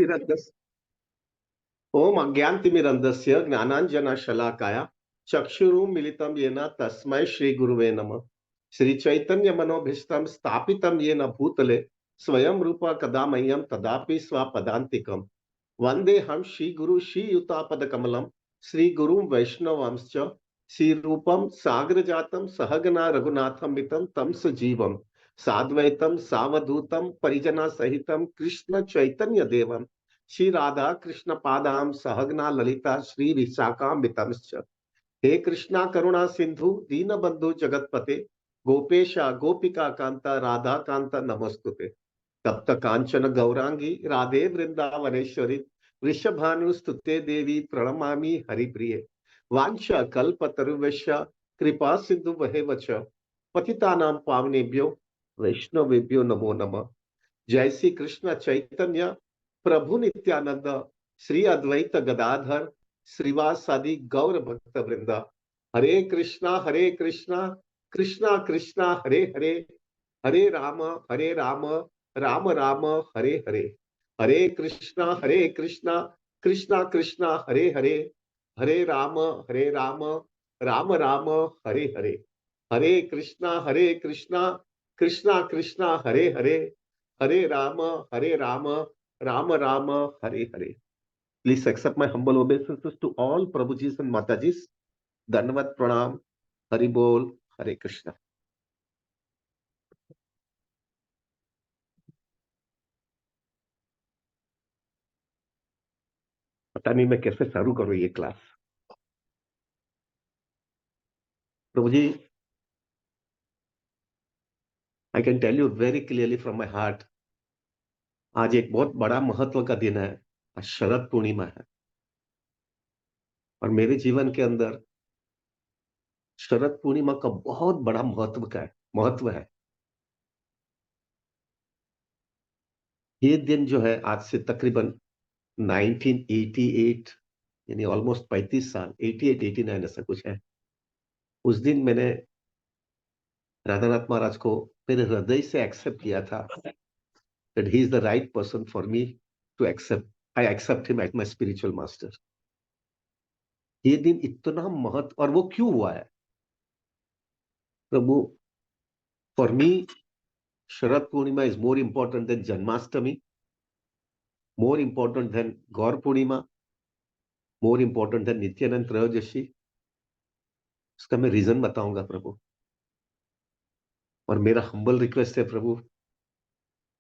ज्ञानतिमिरन्धस्य ओम अज्ञानतिमिरन्धस्य ज्ञानाञ्जनशलाकाय चक्षुरुन्मीलितं येन तस्मै श्रीगुरुवे नमः। श्रीचैतन्यमनोभीष्टं स्थापितं येन भूतले स्वयं रूप कदा मह्यं तदापि स्वपदान्तिकम् वन्देऽहं श्रीगुरु श्रीयुतापदकमलं श्रीगुरुं वैष्णवांश्च श्रीरूपं साग्रजातं सहगना रघुनाथान्वितं तं सजीवं साद्वैतं सावधूतं परिजनसहितं कृष्ण चैतन्य देवं श्री राधा कृष्ण पादाम सहगना ललिता श्री विशाखान्वितंश्च हे कृष्णा करुणा सिंधु दीनबंधु जगतपते गोपेशा गोपिका कांता राधा कांता नमस्तुते तप्त कांचन गौरांगी राधे वृंदावनेश्वरी वृषभानुस्तुते देवी प्रणमामि हरिप्रिये वांछा कल्पतरुभ्यश्च कृपा सिंधु वहेवच पतितानां पावनेभ्यो वैष्णवेभ्यो नमो नमः। जय श्री कृष्ण चैतन्य प्रभु नित्यानंद श्री अद्वैत गदाधर श्रीवासादि गौर भक्त वृंदा हरे Krishna Krishna Krishna Hare Hare Hare Ram Ram Ram Hare Hare Hare Krishna Krishna Krishna Hare Hare Hare Ram Ram Ram Hare Hare Hare Krishna Krishna Krishna Hare Hare Hare Ram Ram Ram Hare Hare. Please accept my humble obeisances to all Prabhujis and Matajis. Dandavat Pranam, Hari Bol, Hare Krishna. पता नहीं मैं कैसे शुरू करूं ये class. Prabhu ji, I can tell you very clearly from my heart, आज एक बहुत बड़ा महत्व का दिन है। आज शरद पूर्णिमा है और मेरे जीवन के अंदर शरद पूर्णिमा का बहुत बड़ा महत्व है। ये दिन जो है आज से तकरीबन 1988 यानी ऑलमोस्ट 35 साल 88 89 ऐसा कुछ है। उस दिन मैंने राधानाथ महाराज को मेरे हृदय से एक्सेप्ट किया था that he is the right person for me to accept. I accept him as my spiritual master. ये दिन इतना महत्व, और वो क्यों हुआ है प्रभु? For me Sharad Purnima is more important than Janmashtami, more important than Gaur Purnima, more important than Nityananda Trayodashi. उसका मैं रीजन बताऊंगा प्रभु, और मेरा हम्बल रिक्वेस्ट है प्रभु,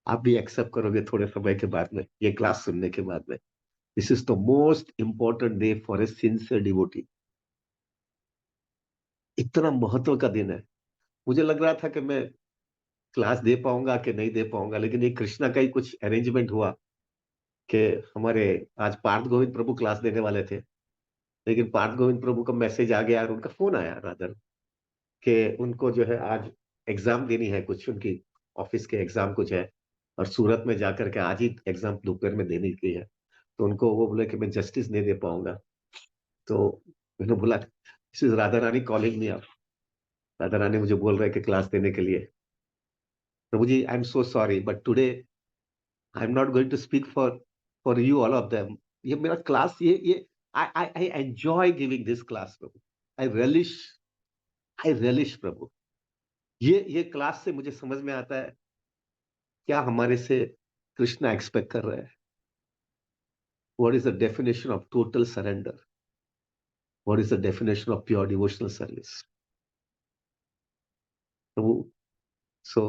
आप भी एक्सेप्ट करोगे थोड़े समय के बाद में, ये क्लास सुनने के बाद में। This is the most important day for a sincere devotee. इतना महत्व का दिन है। मुझे लग रहा था कि मैं क्लास दे पाऊंगा कि नहीं दे पाऊंगा, लेकिन ये कृष्णा का ही कुछ अरेंजमेंट हुआ कि हमारे आज पार्थ गोविंद प्रभु क्लास देने वाले थे, लेकिन पार्थ गोविंद प्रभु का मैसेज आ गया और उनका फोन आया राधर कि उनको जो है आज एग्जाम देनी है, कुछ उनकी ऑफिस के एग्जाम कुछ है, और सूरत में जाकर के आज ही एग्जाम दोपहर में देने की है। तो उनको वो बोले कि मैं जस्टिस नहीं दे पाऊंगा। तो मैंने बोला this is Radha Rani calling me up, Radha Rani मुझे बोल रहे कि क्लास देने के लिए। प्रभु जी, I am so sorry but today I am not going to speak for you all of them. ये मेरा क्लास, ये I enjoy giving this class प्रभु। आई रियलिश प्रभु। ये क्लास से मुझे समझ में आता है क्या हमारे से कृष्णा एक्सपेक्ट कर रहे हैं। What is the definition of total surrender, what is the definition of pure devotional service प्रभु। सो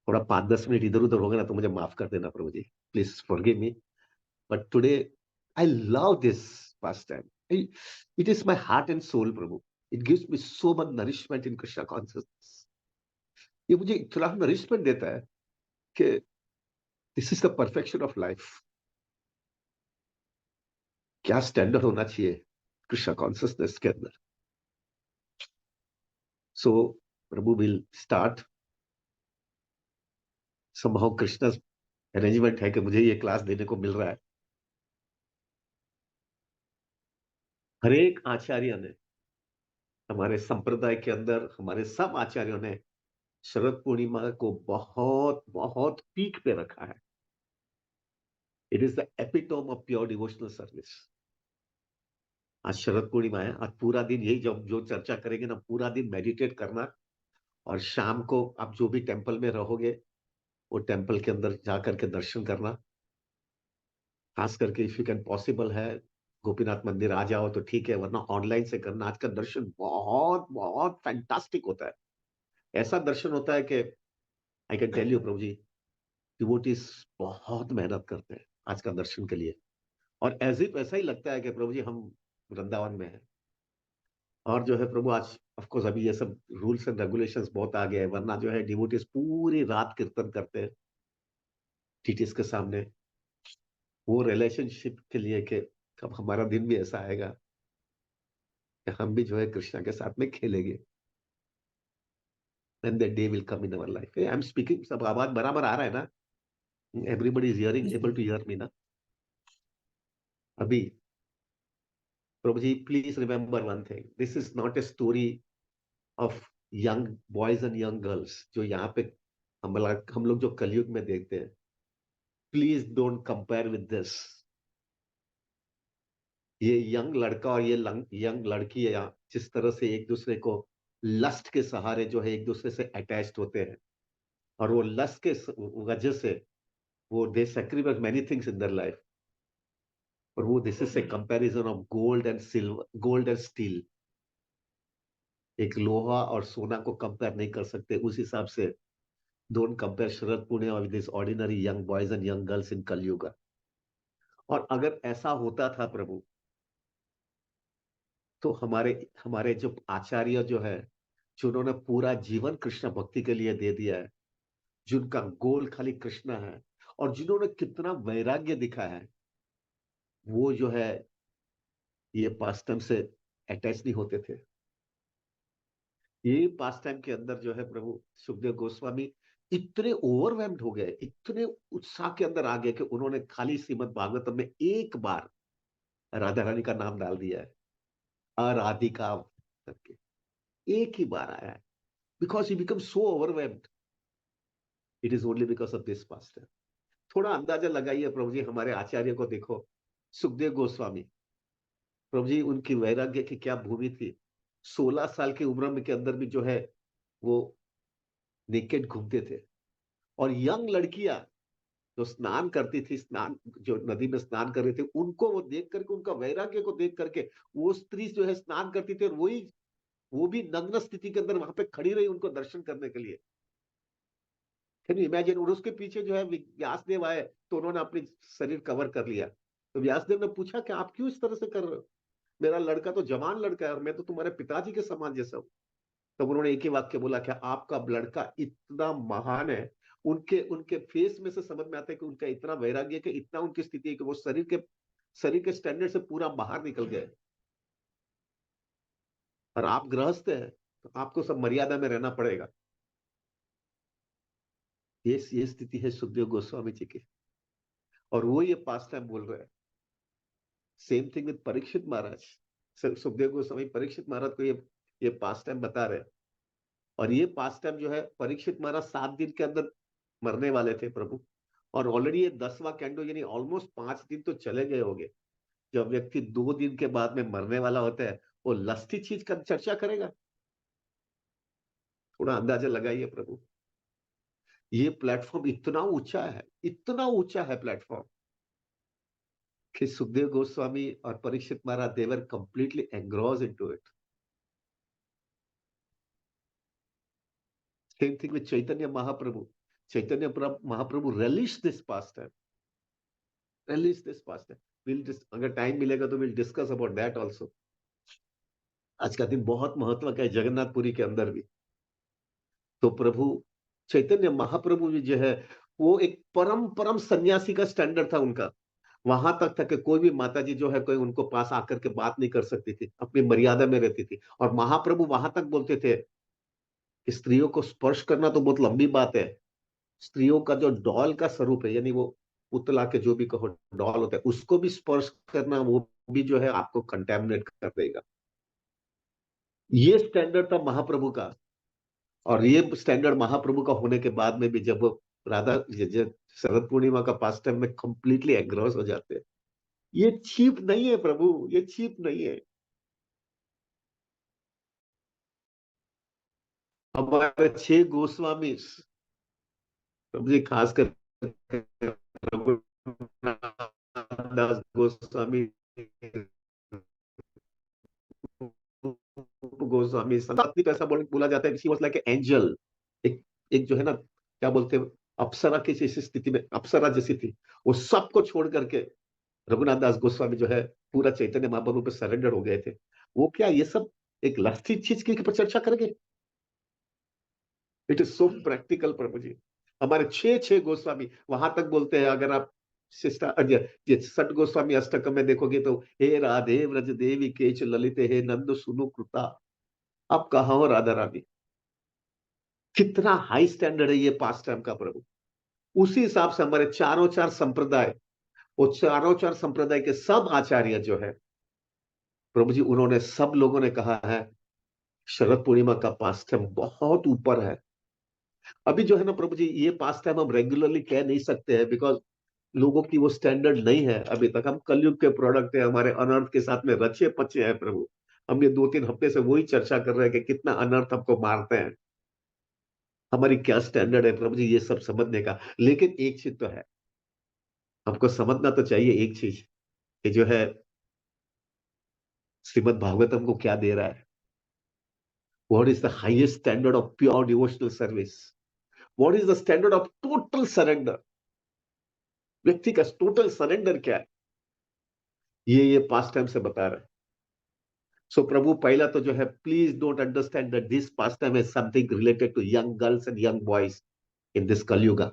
थोड़ा 5-10 मिनट इधर उधर होगा ना तो मुझे माफ कर देना प्रभु जी, please forgive me. But today I love this pastime, it is my heart and soul प्रभु। It gives me so much nourishment in Krishna consciousness. ये मुझे इतना नरिशमेंट देता है कि this is the perfection of life. क्या standard होना चाहिए कृष्णा कॉन्शियसनेस के अंदर। सो प्रभु will start. somehow Krishna arrangement है कि मुझे ये क्लास देने को मिल रहा है। हर एक आचार्य ने, हमारे संप्रदाय के अंदर हमारे सब आचार्यों ने शरद पूर्णिमा को बहुत बहुत पीक पे रखा है। It is the epitome of pure devotional service. आज शरद पूर्णिमा है, आज पूरा दिन यही जब जो चर्चा करेंगे ना, पूरा दिन मेडिटेट करना, और शाम को आप जो भी टेंपल में रहोगे वो टेंपल के अंदर जा करके दर्शन करना। खास करके इफ यू कैन पॉसिबल है गोपीनाथ मंदिर आ जाओ तो ठीक है, वरना ऑनलाइन से करना। आज का दर्शन बहुत बहुत फैंटास्टिक होता है। ऐसा दर्शन होता है कि I can tell you Prabhu ji, devotees बहुत मेहनत करते हैं आज का दर्शन के लिए, और एज इफ ऐसा ही लगता है कि प्रभु जी हम वृंदावन में हैं। और जो है प्रभु, आज ऑफ कोर्स अभी ये सब रूल्स एंड रेगुलेशंस बहुत आ गए हैं, वरना जो है डिवोटीज पूरी रात कीर्तन करते हैं टीटीएस के सामने, वो रिलेशनशिप के लिए कि कब हमारा दिन भी ऐसा आएगा कि हम भी जो है कृष्णा के साथ में खेलेंगे। And that day will come in our life. I am speaking, सब आवाज बराबर आ रहा है ना? Everybody is hearing, able to hear me ना? अभी प्रभु जी please remember one thing, this is not a story of young boys and young girls जो यहाँ पे हम लोग जो कलयुग में देखते हैं। Please don't compare with this. ये यंग लड़का और ये यंग लड़की है, जिस तरह से एक दूसरे को लस्ट के सहारे जो है एक दूसरे से अटैच्ड होते हैं, और वो लस्ट के वजह से वो they sacrifice many things in their life. और वो this is a comparison of gold and silver, gold and steel. एक लोहा और सोना को कंपेयर नहीं कर सकते, उस हिसाब से don't compare Sharad Purnima with this ordinary young boys and young girls in कलयुग। और अगर ऐसा होता था प्रभु, तो हमारे हमारे जो आचार्य जो है, जिन्होंने पूरा जीवन कृष्ण भक्ति के लिए दे दिया है, जिनका गोल खाली कृष्ण है, और जिन्होंने कितना वैराग्य दिखा है, वो जो है ये पास टाइम से अटैच नहीं होते थे। ये पास टाइम के अंदर जो है प्रभु सुखदेव गोस्वामी इतने ओवरवेल्म्ड हो गए, इतने उत्साह के अंदर आ गए कि उन्होंने खाली श्रीमद् भागवतम में एक बार राधा रानी का नाम डाल दिया है, अराधिका करके, एक ही बार आया है। Because he become so overwhelmed, it is only because of this past. थोड़ा अंदाजा लगाइए प्रभु जी, हमारे आचार्य को देखो, सुखदेव गोस्वामी, प्रभु जी उनकी वैराग्य की क्या भूमि थी। 16 साल की उम्र में के अंदर भी जो है वो नेकेड घूमते थे, और यंग लड़कियां जो स्नान करती थी, स्नान जो नदी में स्नान कर रहे थे, उनको वो देख करके, उनका वैराग्य को देख करके, वो स्त्री जो है स्नान करती थी, और वही वो भी नग्न स्थिति के अंदर वहां पे खड़ी रही उनको दर्शन करने के लिए। Can you imagine? और उसके पीछे जो है व्यासदेव आए, तो उन्होंने अपनी शरीर कवर कर लिया। तो व्यासदेव ने पूछा कि आप क्यों इस तरह से कर रहे हो, मेरा लड़का तो जवान लड़का है और मैं तो तुम्हारे पिताजी के समान जैसा हूं। तब उन्होंने एक ही वाक्य बोला कि आपका लड़का इतना महान है। उनके उनके फेस में से समझ में आता है कि उनका इतना वैराग्य, कि इतना उनकी स्थिति है कि वो शरीर के स्टैंडर्ड से पूरा बाहर निकल गए। और आप गृहस्थ हैं, तो आपको सब मर्यादा में रहना पड़ेगा। ये स्थिति है सुखदेव गोस्वामी जी की, और वो ये पास टाइम बोल रहे हैं। सेम थिंग विद परीक्षित महाराज। सुखदेव गोस्वामी परीक्षित महाराज को ये पास टाइम बता रहे हैं। और ये पास टाइम जो है, परीक्षित महाराज 7 दिन के अंदर मरने वाले थे प्रभु, और ऑलरेडी ये 10वां कैंडो, यानी ऑलमोस्ट 5 दिन तो चले गए होंगे। जब व्यक्ति 2 दिन के बाद में मरने वाला होता है, वो लस्टी चीज का चर्चा करेगा? थोड़ा अंदाजा लगाइए प्रभु। ये प्लेटफॉर्म इतना ऊंचा है, इतना ऊंचा है प्लेटफॉर्म, कि सुखदेव गोस्वामी और Parikshit Maharaj they were completely engrossed into it. Same thing with Chaitanya Mahaprabhu. Mahaprabhu relish this pastime, relish this pastime. अगर टाइम मिलेगा तो will discuss about that also. आज का दिन बहुत महत्व का है जगन्नाथपुरी के अंदर भी। तो प्रभु चैतन्य महाप्रभु जी जो है, वो एक परम परम सन्यासी का स्टैंडर्ड था उनका। वहां तक था कि कोई भी माता जी जो है, कोई उनको पास आकर के बात नहीं कर सकती थी, अपनी मर्यादा में रहती थी। और महाप्रभु वहां तक बोलते थे कि स्त्रियों को स्पर्श करना तो बहुत लंबी बात है। स्त्रियों का जो डॉल का स्वरूप है, यानी वो पुतला के जो भी कहो डॉल होता है, उसको भी स्पर्श करना, वो भी जो है आपको कंटेमिनेट कर देगा। ये स्टैंडर्ड था महाप्रभु का। और ये स्टैंडर्ड महाप्रभु का होने के बाद में भी, जब वो राधा शरद पूर्णिमा का पास टाइम में कंप्लीटली एग्रॉस हो जाते हैं। ये चीप नहीं है प्रभु, ये चीप नहीं है। हमारे 6 गोस्वामी प्रभु जी, खासकर रघुनाथ दास गोस्वामी, गोस्वामी संतात्मिक, ऐसा बोला जाता है कि शी वाज लाइक एंजल। एक एक जो है ना, क्या बोलते हैं, अप्सरा की जैसी स्थिति में, अप्सरा जैसी थी। वो सबको छोड़ करके रघुनाथ दास गोस्वामी जो है पूरा चैतन्य महाप्रभु पे सरेंडर हो गए थे। वो क्या ये सब एक लस्सी चीज की पर चर्चा करेंगे? इट इज सो प्रैक्टिकल प्रभु जी। हमारे 6 गोस्वामी वहां तक बोलते हैं, अगर आप ये सट गोस्वामी अष्टक में देखोगे तो, हे राधे व्रज देवी केच ललित, हे नंद सुनु कृता। आप कहा हो राधा रानी? कितना हाई स्टैंडर्ड है ये पास टाइम का प्रभु। उसी हिसाब से हमारे चारों चार संप्रदाय, वो चारों चार संप्रदाय के सब आचार्य जो है प्रभु जी, उन्होंने सब लोगों ने कहा है शरद पूर्णिमा का पास टाइम बहुत ऊपर है। अभी जो है ना प्रभु जी, ये पास टाइम हम रेगुलरली कह नहीं सकते हैं, बिकॉज लोगों की वो स्टैंडर्ड नहीं है अभी तक। हम कलयुग के प्रोडक्ट है, हमारे अनर्थ के साथ में रचे पचे हैं प्रभु। हम ये 2-3 हफ्ते से वही चर्चा कर रहे हैं कि कितना अनर्थ हमको मारते हैं। हमारी क्या स्टैंडर्ड है प्रभु जी ये सब समझने का। लेकिन एक चीज तो है, हमको समझना तो चाहिए एक चीज, कि जो है श्रीमद् भागवतम को क्या दे रहा है। What is the highest standard of pure devotional service? What is the standard of total surrender? व्यक्ति का टोटल सरेंडर क्या है, ये पास टाइम से बता रहा है। सो प्रभु, पहला तो जो है, please don't understand that this pastime is something related to young girls and young boys in this Kaliyuga.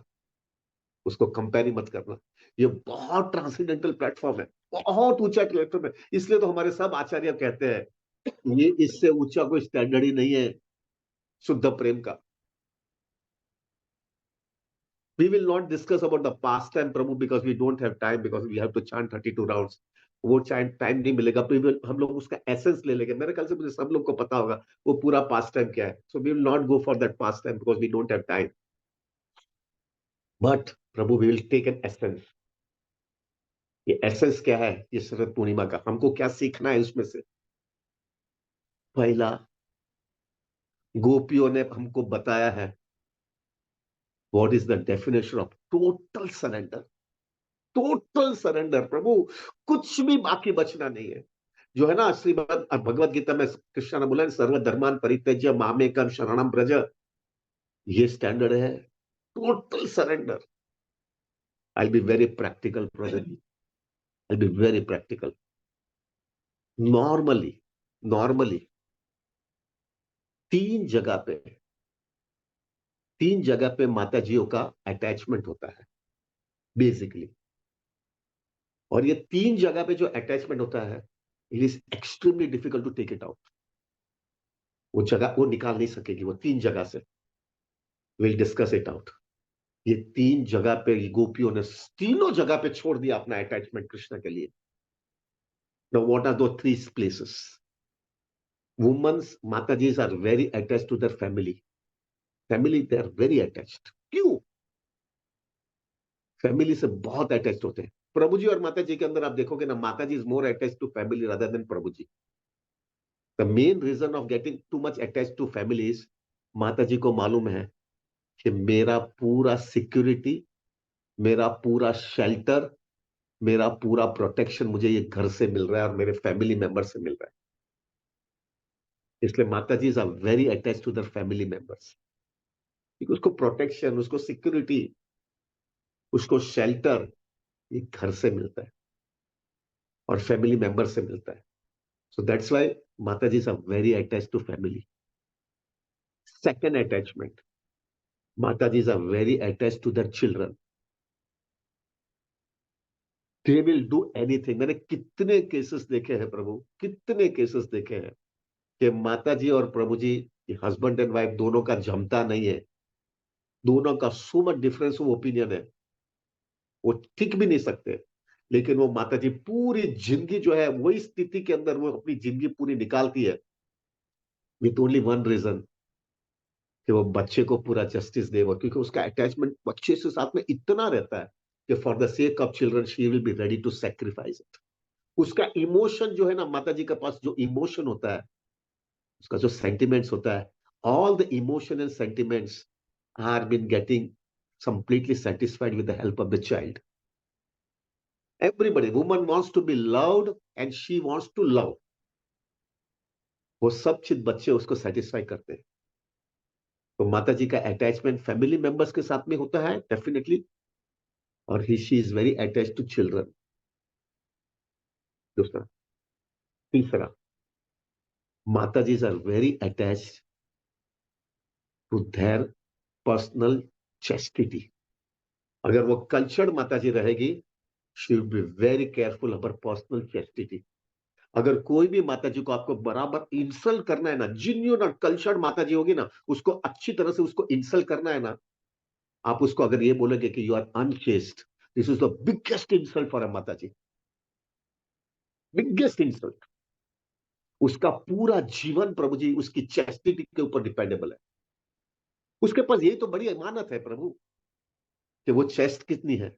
उसको कंपेयर ही मत करना। ये बहुत ट्रांसेंडेंटल प्लेटफॉर्म है, बहुत ऊंचा प्लेटफॉर्म है। इसलिए तो हमारे सब आचार्य कहते हैं ये इससे ऊंचा कोई स्टैंडर्ड ही नहीं है शुद्ध प्रेम का। We will not discuss about the pastime Prabhu, because we don't have time, because we have to chant 32 rounds। वो टाइम नहीं मिलेगा। तो हम लोग उसका एसेंस ले लेंगे। मेरे ख्याल से मुझे सब लोग को पता होगा वो पूरा पास टाइम क्या है। So we will not go for that pastime because we don't have time. But Prabhu, we will take an essence. ये एसेंस क्या है, ये शरद पूर्णिमा का हमको क्या सीखना है उसमें से? पहला, गोपियों ने हमको बताया है what is the definition of total surrender. Total surrender प्रभु, कुछ भी बाकी बचना नहीं है। जो है ना, श्रीमद भगवत गीता में कृष्ण ने बोला, सर्वधर्मान परित्यज्य मामेकम शरणम ब्रज। ये स्टैंडर्ड है, total surrender. I be very practical brother, I be very practical. Normally normally तीन जगह पे तीन जगह पे माता जियों का अटैचमेंट होता है बेसिकली। और ये तीन जगह पे जो अटैचमेंट होता है, it is extremely difficult to take it out. वो जगह वो निकाल नहीं सकेगी, वो तीन जगह से। Will discuss it out. ये तीन जगह पे गोपियों ने तीनों जगह पे छोड़ दिया अपना अटैचमेंट कृष्ण के लिए। नाउ व्हाट आर दो थ्री प्लेसेस? वुमेन्स माता जी are very attached to their family. Family they are very attached. क्यों? फैमिली से बहुत अटैच्ड होते हैं। प्रभु जी और माता जी के अंदर आप देखोगे ना, माता जी is more attached to family rather than प्रभु जी। The main reason of getting too much attached to family is, माता जी को मालूम है कि मेरा पूरा सिक्योरिटी, मेरा पूरा शेल्टर, मेरा पूरा प्रोटेक्शन मुझे ये घर से मिल रहा है और मेरे फैमिली मेंबर से मिल रहा है। इसलिए माता जी are very attach to their family members. उसको प्रोटेक्शन, उसको सिक्योरिटी, उसको शेल्टर ये घर से मिलता है और फैमिली मेंबर से मिलता है। सो दैट्स व्हाई माता जी are very attach to family. Second attachment, माता जी are very attach to their children. They will do anything. मैंने कितने केसेस देखे हैं प्रभु, कितने केसेस देखे हैं कि माता जी और प्रभु जी, हस्बैंड एंड वाइफ दोनों का जमता नहीं है। दोनों का so much difference of opinion है, वो टिक भी नहीं सकते। लेकिन वो माता जी पूरी जिंदगी जो है वही स्थिति के अंदर वो अपनी जिंदगी पूरी निकालती है, विथ ओनली वन रीजन, कि वो बच्चे को पूरा जस्टिस दे, वो क्योंकि उसका अटैचमेंट बच्चे से साथ में इतना रहता है कि for the sake of children she will be ready to sacrifice it. उसका इमोशन जो है ना, माता जी के पास जो इमोशन होता है, उसका जो सेंटिमेंट्स होता है, all the emotion and sentiments are been getting completely satisfied with the help of the child. Everybody, woman wants to be loved and she wants to love. वो सब चीज बच्चे उसको सेटिस्फाई करते हैं। तो माता जी का अटैचमेंट फैमिली मेंबर्स के साथ में होता है डेफिनेटली, और ही she is very attach to children. दूसरा, तीसरा, माता जी are very attach to their personal chastity. अगर वो कल्चर्ड माता जी रहेगी, she will be very careful about personal chastity. अगर कोई भी माता जी को आपको बराबर इंसल्ट करना है ना, जिन्यून और कल्चर्ड माता जी होगी ना, उसको अच्छी तरह से उसको इंसल्ट करना है ना, आप उसको अगर ये बोलोगे कि you are unchaste, this is the biggest insult for a माता जी, बिगेस्ट इंसल्ट। उसका पूरा जीवन प्रभु जी उसकी चेस्टिटी के ऊपर डिपेंडेबल है। उसके पास यही तो बड़ी अमानत है प्रभु, कि वो चेस्ट कितनी है,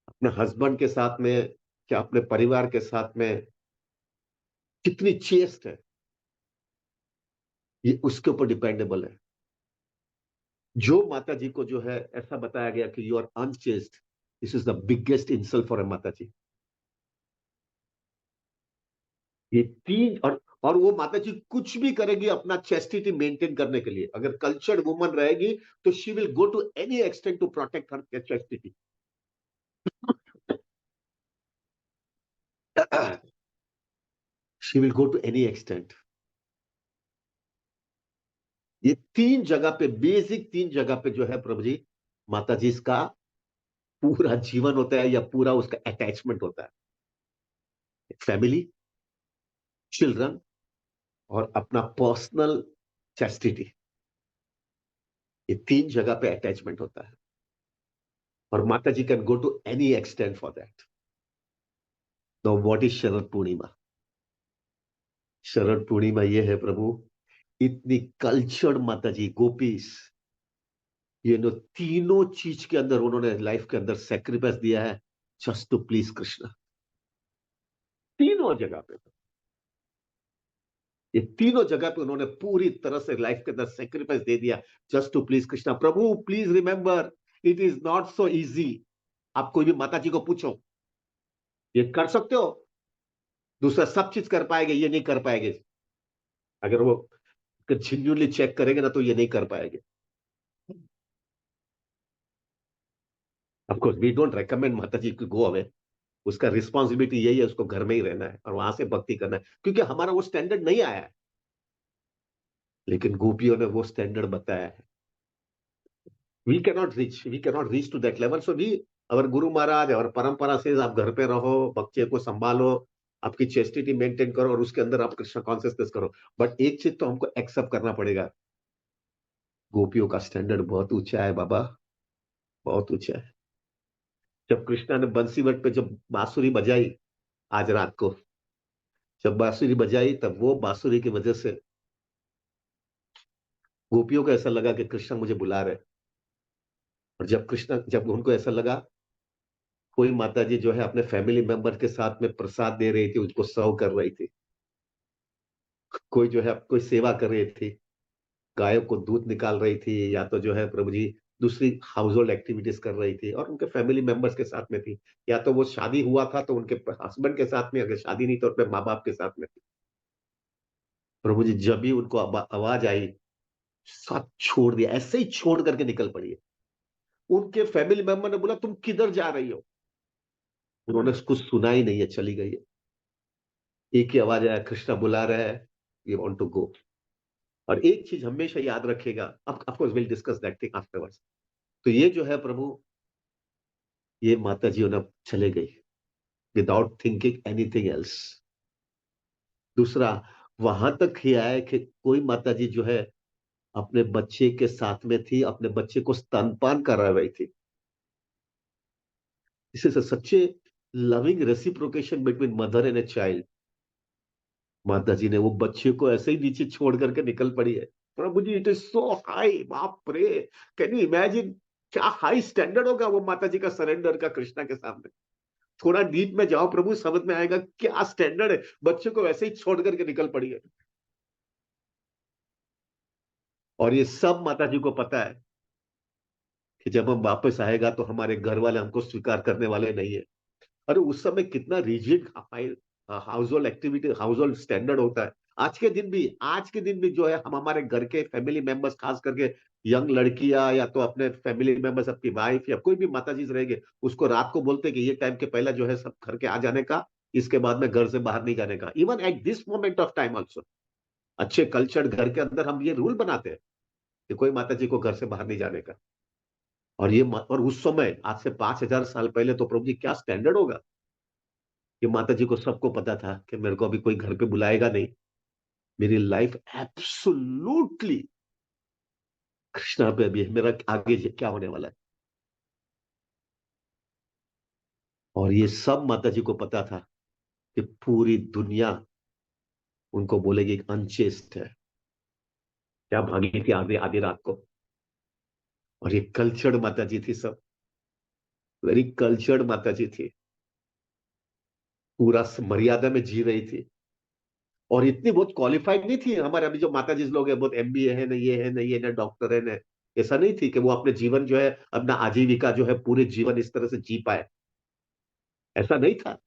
अपने हस्बैंड के साथ में, क्या अपने परिवार के साथ में कितनी चेस्ट है, ये उसके ऊपर डिपेंडेबल है। जो माता जी को जो है ऐसा बताया गया कि you are unchaste, this is the biggest insult for a माता जी। ये तीन, और वो माता जी कुछ भी करेगी अपना चेस्टिटी मेंटेन करने के लिए। अगर कल्चर्ड वुमन रहेगी तो she will go to any extent to protect her chastity. She will go to any extent. ये तीन जगह पे, बेसिक तीन जगह पे जो है प्रभु जी, माता जी इसका पूरा जीवन होता है, या पूरा उसका अटैचमेंट होता है। फैमिली, चिल्ड्रन, और अपना पर्सनल चैस्टिटी, ये तीन जगह पे अटैचमेंट होता है। और माता जी can go to any extent for that. तो व्हाट इज शरद पूर्णिमा? शरद पूर्णिमा ये है प्रभु, इतनी कल्चर्ड माता जी, गोपीस, ये नो तीनों चीज के अंदर उन्होंने लाइफ के अंदर सेक्रीफाइस दिया है, जस्ट टू प्लीज कृष्ण। तीनों जगह पे, ये तीनों जगह पे उन्होंने पूरी तरह से लाइफ के अंदर सेक्रीफाइस दे दिया, just to please Krishna. Prabhu please remember, it is not so easy. आप कोई भी माता जी को पूछो, ये कर सकते हो, दूसरा सब चीज कर पाएंगे, ये नहीं कर पाएंगे। अगर वो कंटिन्यूली चेक करेंगे ना, तो ये नहीं कर पाएंगे। ऑफकोर्स वी डोंट रेकमेंड माता जी को गो अवे। उसका रिस्पॉन्सिबिलिटी यही है, उसको घर में ही रहना है और वहां से भक्ति करना है, क्योंकि हमारा वो स्टैंडर्ड नहीं आया है। लेकिन गोपियों ने वो स्टैंडर्ड बताया है। We cannot reach to that level. So we, our guru Maharaj और परंपरा से आप घर पे रहो, बच्चे को संभालो, आपकी चेस्टिटी मेंटेन करो, और उसके अंदर आप कृष्ण कॉन्सियसनेस करो। बट एक चीज तो हमको एक्सेप्ट करना पड़ेगा, गोपियों का स्टैंडर्ड बहुत ऊंचा है बाबा, बहुत ऊंचा है। जब कृष्णा ने बंसीवट पे जब बांसुरी बजाई, आज रात को जब बांसुरी बजाई, तब वो बांसुरी की वजह से गोपियों को ऐसा लगा कि कृष्ण मुझे बुला रहे। और जब उनको ऐसा लगा, कोई माता जी जो है अपने फैमिली मेंबर के साथ में प्रसाद दे रही थी, उनको सर्व कर रही थी, कोई जो है कोई सेवा कर रही थी, गायों को दूध निकाल रही थी, या तो जो है प्रभु जी दूसरी हाउस होल्ड एक्टिविटीज कर रही थी, और उनके फैमिली मेंबर्स के साथ में थी। या तो वो शादी हुआ था तो उनके हस्बैंड के साथ में, अगर शादी नहीं तो अपने माँ बाप के साथ में थी। प्रभु जी जब भी उनको आवाज आई, सब छोड़ दिया, ऐसे ही छोड़ करके निकल पड़ी है। उनके फैमिली मेंबर ने बोला तुम किधर जा रही हो? उन्होंने कुछ सुना ही नहीं है, चली गई है। एक ही आवाज आया, कृष्णा बुला रहा है, यू वांट टू गो। और एक चीज हमेशा याद रखेगा, of course will discuss that thing afterwards. तो ये जो है प्रभु, ये माता जी ने चले गई विदाउट थिंकिंग एनीथिंग एल्स। दूसरा, वहां तक ही आया कि कोई माता जी जो है अपने बच्चे के साथ में थी, अपने बच्चे को स्तनपान करा रही थी। दिस इज सच्चे loving reciprocation between mother and a child. माता जी ने वो बच्चे को ऐसे ही नीचे छोड़ करके निकल पड़ी है। प्रभु जी, इट इज सो हाई, बाप रे! कैन यू इमेजिन क्या हाई स्टैंडर्ड होगा वो माता जी का सरेंडर का कृष्णा के सामने। थोड़ा डीप में जाओ प्रभु, समझ में आएगा क्या स्टैंडर्ड है। बच्चे को वैसे ही छोड़ करके निकल पड़ी है। और ये सब माता जी को पता है कि जब हम वापस आएगा तो हमारे घर वाले हमको स्वीकार करने वाले नहीं है। अरे उस समय कितना rigid house hold activity, house hold standard होता है। आज के दिन भी जो है, हम हमारे घर के फैमिली मेंबर्स, खास करके यंग लड़कियां या तो अपने फैमिली मेंबर्स, अपनी वाइफ या कोई भी माता जी रहेंगे, उसको रात को बोलते हैं कि ये टाइम के पहले जो है सब घर के आ जाने का, इसके बाद में घर से बाहर नहीं जाने का। Even at this moment of time also अच्छे कल्चर घर के अंदर हम ये रूल बनाते हैं कि कोई माता जी को घर से बाहर नहीं जाने का। और उस समय आज से 5,000 साल पहले तो प्रभु जी क्या स्टैंडर्ड होगा कि माता जी को सबको पता था कि मेरे को अभी कोई घर पे बुलाएगा नहीं। मेरी लाइफ एब्सोल्युटली कृष्णा पे अभी है, मेरा आगे क्या होने वाला है। और ये सब माता जी को पता था कि पूरी दुनिया उनको बोलेगी अनचेस्ट है, क्या भागी थी आधी आधी रात को। और ये कल्चर्ड माता जी थी, सब वेरी कल्चर्ड माता जी थी, पूरा मर्यादा में जी रही थी। और इतनी बहुत क्वालिफाइड नहीं थी हमारे अभी जो माता जी लोग हैं, बहुत एमबीए है ना, ये है ना, ये ना डॉक्टर है ना। ऐसा नहीं थी कि वो अपने जीवन जो है, अपना आजीविका जो है पूरे जीवन इस तरह से जी पाए। ऐसा नहीं था।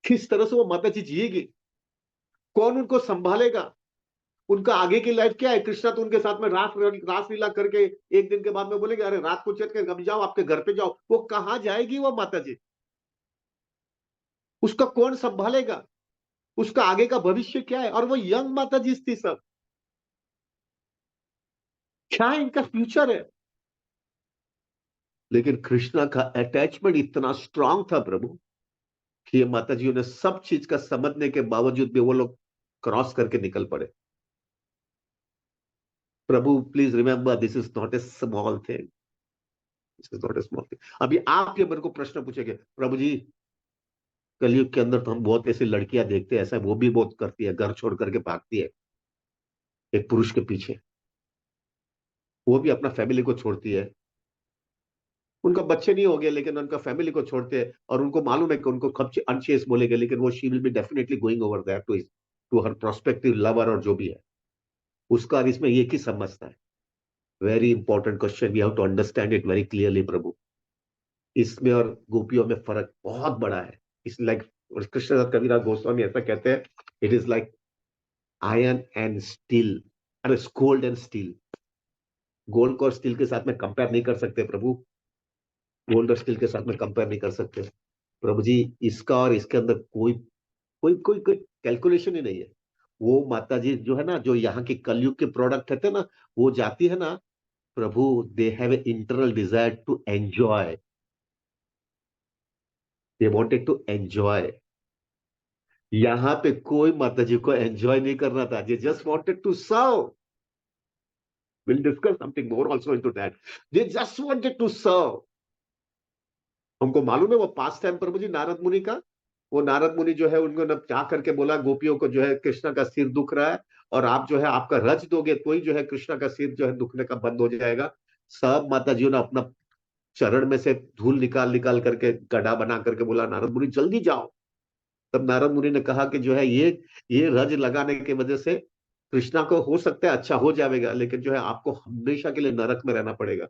किस तरह से वो माता जी जिएगी, कौन उनको संभालेगा, उनका आगे की लाइफ क्या है। कृष्णा तो उनके साथ में रासलीला करके एक दिन के बाद में बोलेंगे अरे रात को चल के अभी जाओ आपके घर पे जाओ, वो कहां जाएगी वो माता जी, उसका कौन संभालेगा, उसका आगे का भविष्य क्या है। और वो यंग माता जी थी सब, क्या इनका फ्यूचर है। लेकिन कृष्णा का अटैचमेंट इतना स्ट्रांग था प्रभु कि ये माता जी ने सब चीज का समझने के बावजूद भी वो लोग क्रॉस करके निकल पड़े। प्रभु please remember, this is not a small thing, this is not a small thing. अभी आप ये मेरे को प्रश्न पूछेंगे, प्रभु जी कलयुग के अंदर तो हम बहुत ऐसी लड़कियां देखते हैं, ऐसा वो भी बहुत करती है, घर छोड़ करके भागती है एक पुरुष के पीछे, वो भी अपना फैमिली को छोड़ती है। उनका बच्चे नहीं हो गए लेकिन उनका फैमिली को छोड़ते हैं, और उनको मालूम है कि उनको कब अनचेस बोलेंगे, लेकिन वो she will be definitely going over that to her prospective lover और जो भी है उसका। और इसमें एक ही समझता है, very important question, we have to understand it very clearly प्रभु। इसमें और गोपियों में फर्क बहुत बड़ा है। इस लाइक कृष्णदास कविराज गोस्वामी ऐसा कहते हैं, it is like iron and steel, अरे गोल्ड एंड स्टील। गोल्ड को स्टील के साथ में कंपेयर नहीं कर सकते प्रभु, गोल्ड और स्टील के साथ में कंपेयर नहीं कर सकते प्रभु जी। इसका और इसके अंदर कोई कोई कोई कोई कैलकुलेशन ही नहीं है। वो माता जी जो है ना, जो यहाँ के कलयुग के प्रोडक्ट रहते हैं ना, वो जाती है ना प्रभु, they have a internal desire to enjoy, they wanted to enjoy. यहाँ पे कोई माता जी को एंजॉय नहीं करना था, they just wanted to serve. Will discuss something more also into that. They just wanted to serve. हमको मालूम है वो पास टाइम प्रभु जी नारद मुनि का, वो नारद मुनि जो है उनको न जा करके बोला गोपियों को जो है कृष्णा का सिर दुख रहा है, और आप जो है आपका रज दोगे तो ही जो है कृष्णा का सिर जो है दुखने का बंद हो जाएगा। सब माता जी ने अपना चरण में से धूल निकाल निकाल करके गड्ढा बना करके बोला नारद मुनि जल्दी जाओ। तब नारद मुनि ने कहा कि जो है ये रज लगाने की वजह से कृष्णा को हो सकता है अच्छा हो जाएगा, लेकिन जो है आपको हमेशा के लिए नरक में रहना पड़ेगा।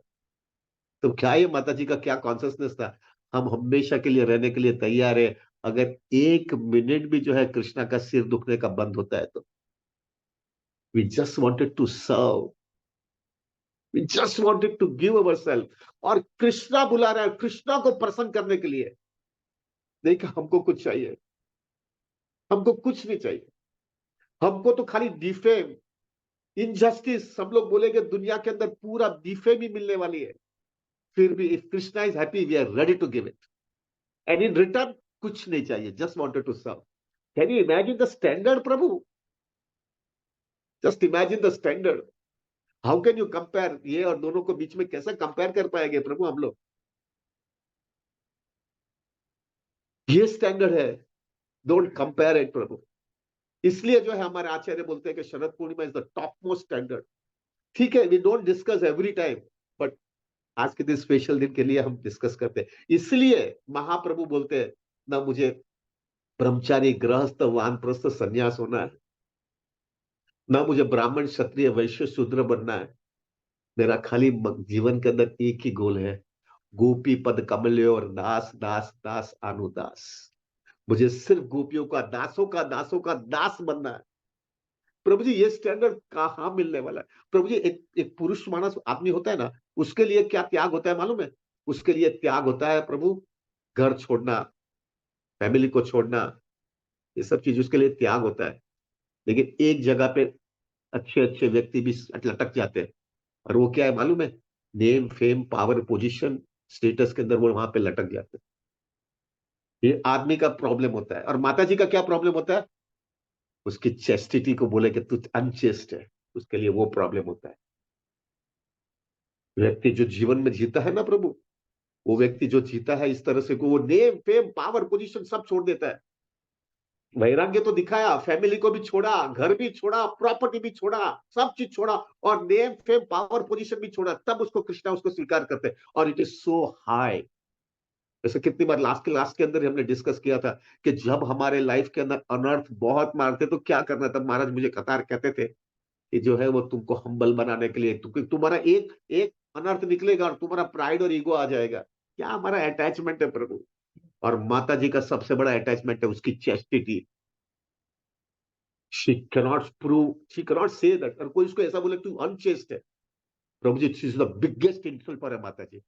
तो क्या ये माता जी का क्या कॉन्सियसनेस था, हम हमेशा के लिए रहने के लिए तैयार है, अगर एक मिनट भी जो है कृष्णा का सिर दुखने का बंद होता है तो। We just wanted to serve, we just wanted to give our self. और कृष्णा बुला रहा है कृष्णा को प्रसन्न करने के लिए, नहीं कि हमको कुछ चाहिए, हमको कुछ नहीं चाहिए। हमको तो खाली डिफेम, इनजस्टिस, सब लोग बोलेंगे दुनिया के अंदर पूरा डिफेम ही मिलने वाली है। फिर भी if Krishna is happy we are ready to give it, and in return कुछ नहीं चाहिए, just wanted to serve. Can you imagine the standard Prabhu, just imagine the standard. How can you compare, ये और दोनों को बीच में कैसे कंपेयर कर पाएंगे प्रभु हम लोग। ये स्टैंडर्ड है, डोंट कंपेयर इट प्रभु। इसलिए जो है हमारे आचार्य बोलते हैं कि Sharad Purnima is the top most standard. ठीक है, we don't discuss every time, but आज के दिन स्पेशल दिन के लिए हम डिस्कस करते हैं। इसलिए महाप्रभु बोलते हैं, ना मुझे ब्रह्मचारी गृहस्थ वानप्रस्थ संन्यास होना है, ना मुझे ब्राह्मण क्षत्रिय वैश्य शूद्र बनना है। मेरा खाली जीवन के अंदर एक ही गोल है, गोपी पद कमल्य और दास दास दास अनुदास। मुझे सिर्फ गोपियों का दासों का दास बनना है। प्रभु जी ये स्टैंडर्ड कहाँ मिलने वाला है? प्रभु जी एक एक पुरुष मानस आदमी होता है ना, उसके लिए क्या त्याग होता है मालूम है? उसके लिए त्याग होता है प्रभु, घर छोड़ना, फैमिली को छोड़ना, ये सब चीज उसके लिए त्याग होता है। लेकिन एक जगह पे अच्छे अच्छे व्यक्ति भी लटक जाते हैं, और वो क्या है मालूम है? Name fame power position status के अंदर वो वहां पे लटक जाते हैं। ये आदमी का प्रॉब्लम होता है। और माता जी का क्या प्रॉब्लम होता है? उसकी चेस्टिटी को बोले कि तू अनचेस्ट है, उसके लिए वो प्रॉब्लम होता है। व्यक्ति जो जीवन में जीता है ना प्रभु, वो व्यक्ति जो जीता है इस तरह से को वो नेम फेम पावर पोजीशन सब छोड़ देता है। वैराग्य तो दिखाया, फैमिली को भी छोड़ा, घर भी छोड़ा, प्रॉपर्टी भी छोड़ा, सब चीज छोड़ा, और नेम फेम पावर पोजीशन भी छोड़ा, तब उसको कृष्णा उसको स्वीकार करते हैं। और इट इज सो हाई। जैसे कितनी बार लास्ट के अंदर ही हमने डिस्कस किया था कि जब हमारे लाइफ के अंदर अनर्थ बहुत मारते तो क्या करना। तब महाराज मुझे कतार कहते थे कि जो है वो तुमको हम्बल बनाने के लिए, तुम्हारा एक एक अनर्थ निकलेगा और तुम्हारा प्राइड और ईगो आ जाएगा। क्या हमारा अटैचमेंट है प्रभु। और माता जी का सबसे बड़ा अटैचमेंट है उसकी chastity. She cannot say that, और कोई उसको ऐसा बोले तू अनचेस्ट है, प्रभु जी this is the biggest insult for माता जी।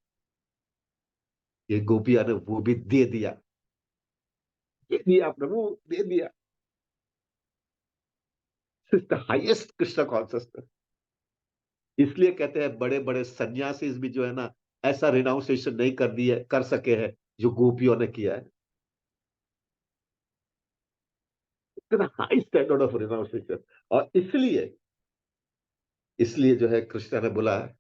ये गोपिया ने वो भी दे दिया प्रभु, दे दिया। This is the highest Krishna consciousness. इसलिए कहते हैं बड़े बड़े सन्यासी भी जो है ना, ऐसा रिनाउंसिएशन नहीं कर सके हैं जो गोपियों ने किया है। इतना हाई स्टैंडर्ड ऑफ रिनाउंसिएशन। और इसलिए इसलिए जो है कृष्ण ने बोला है,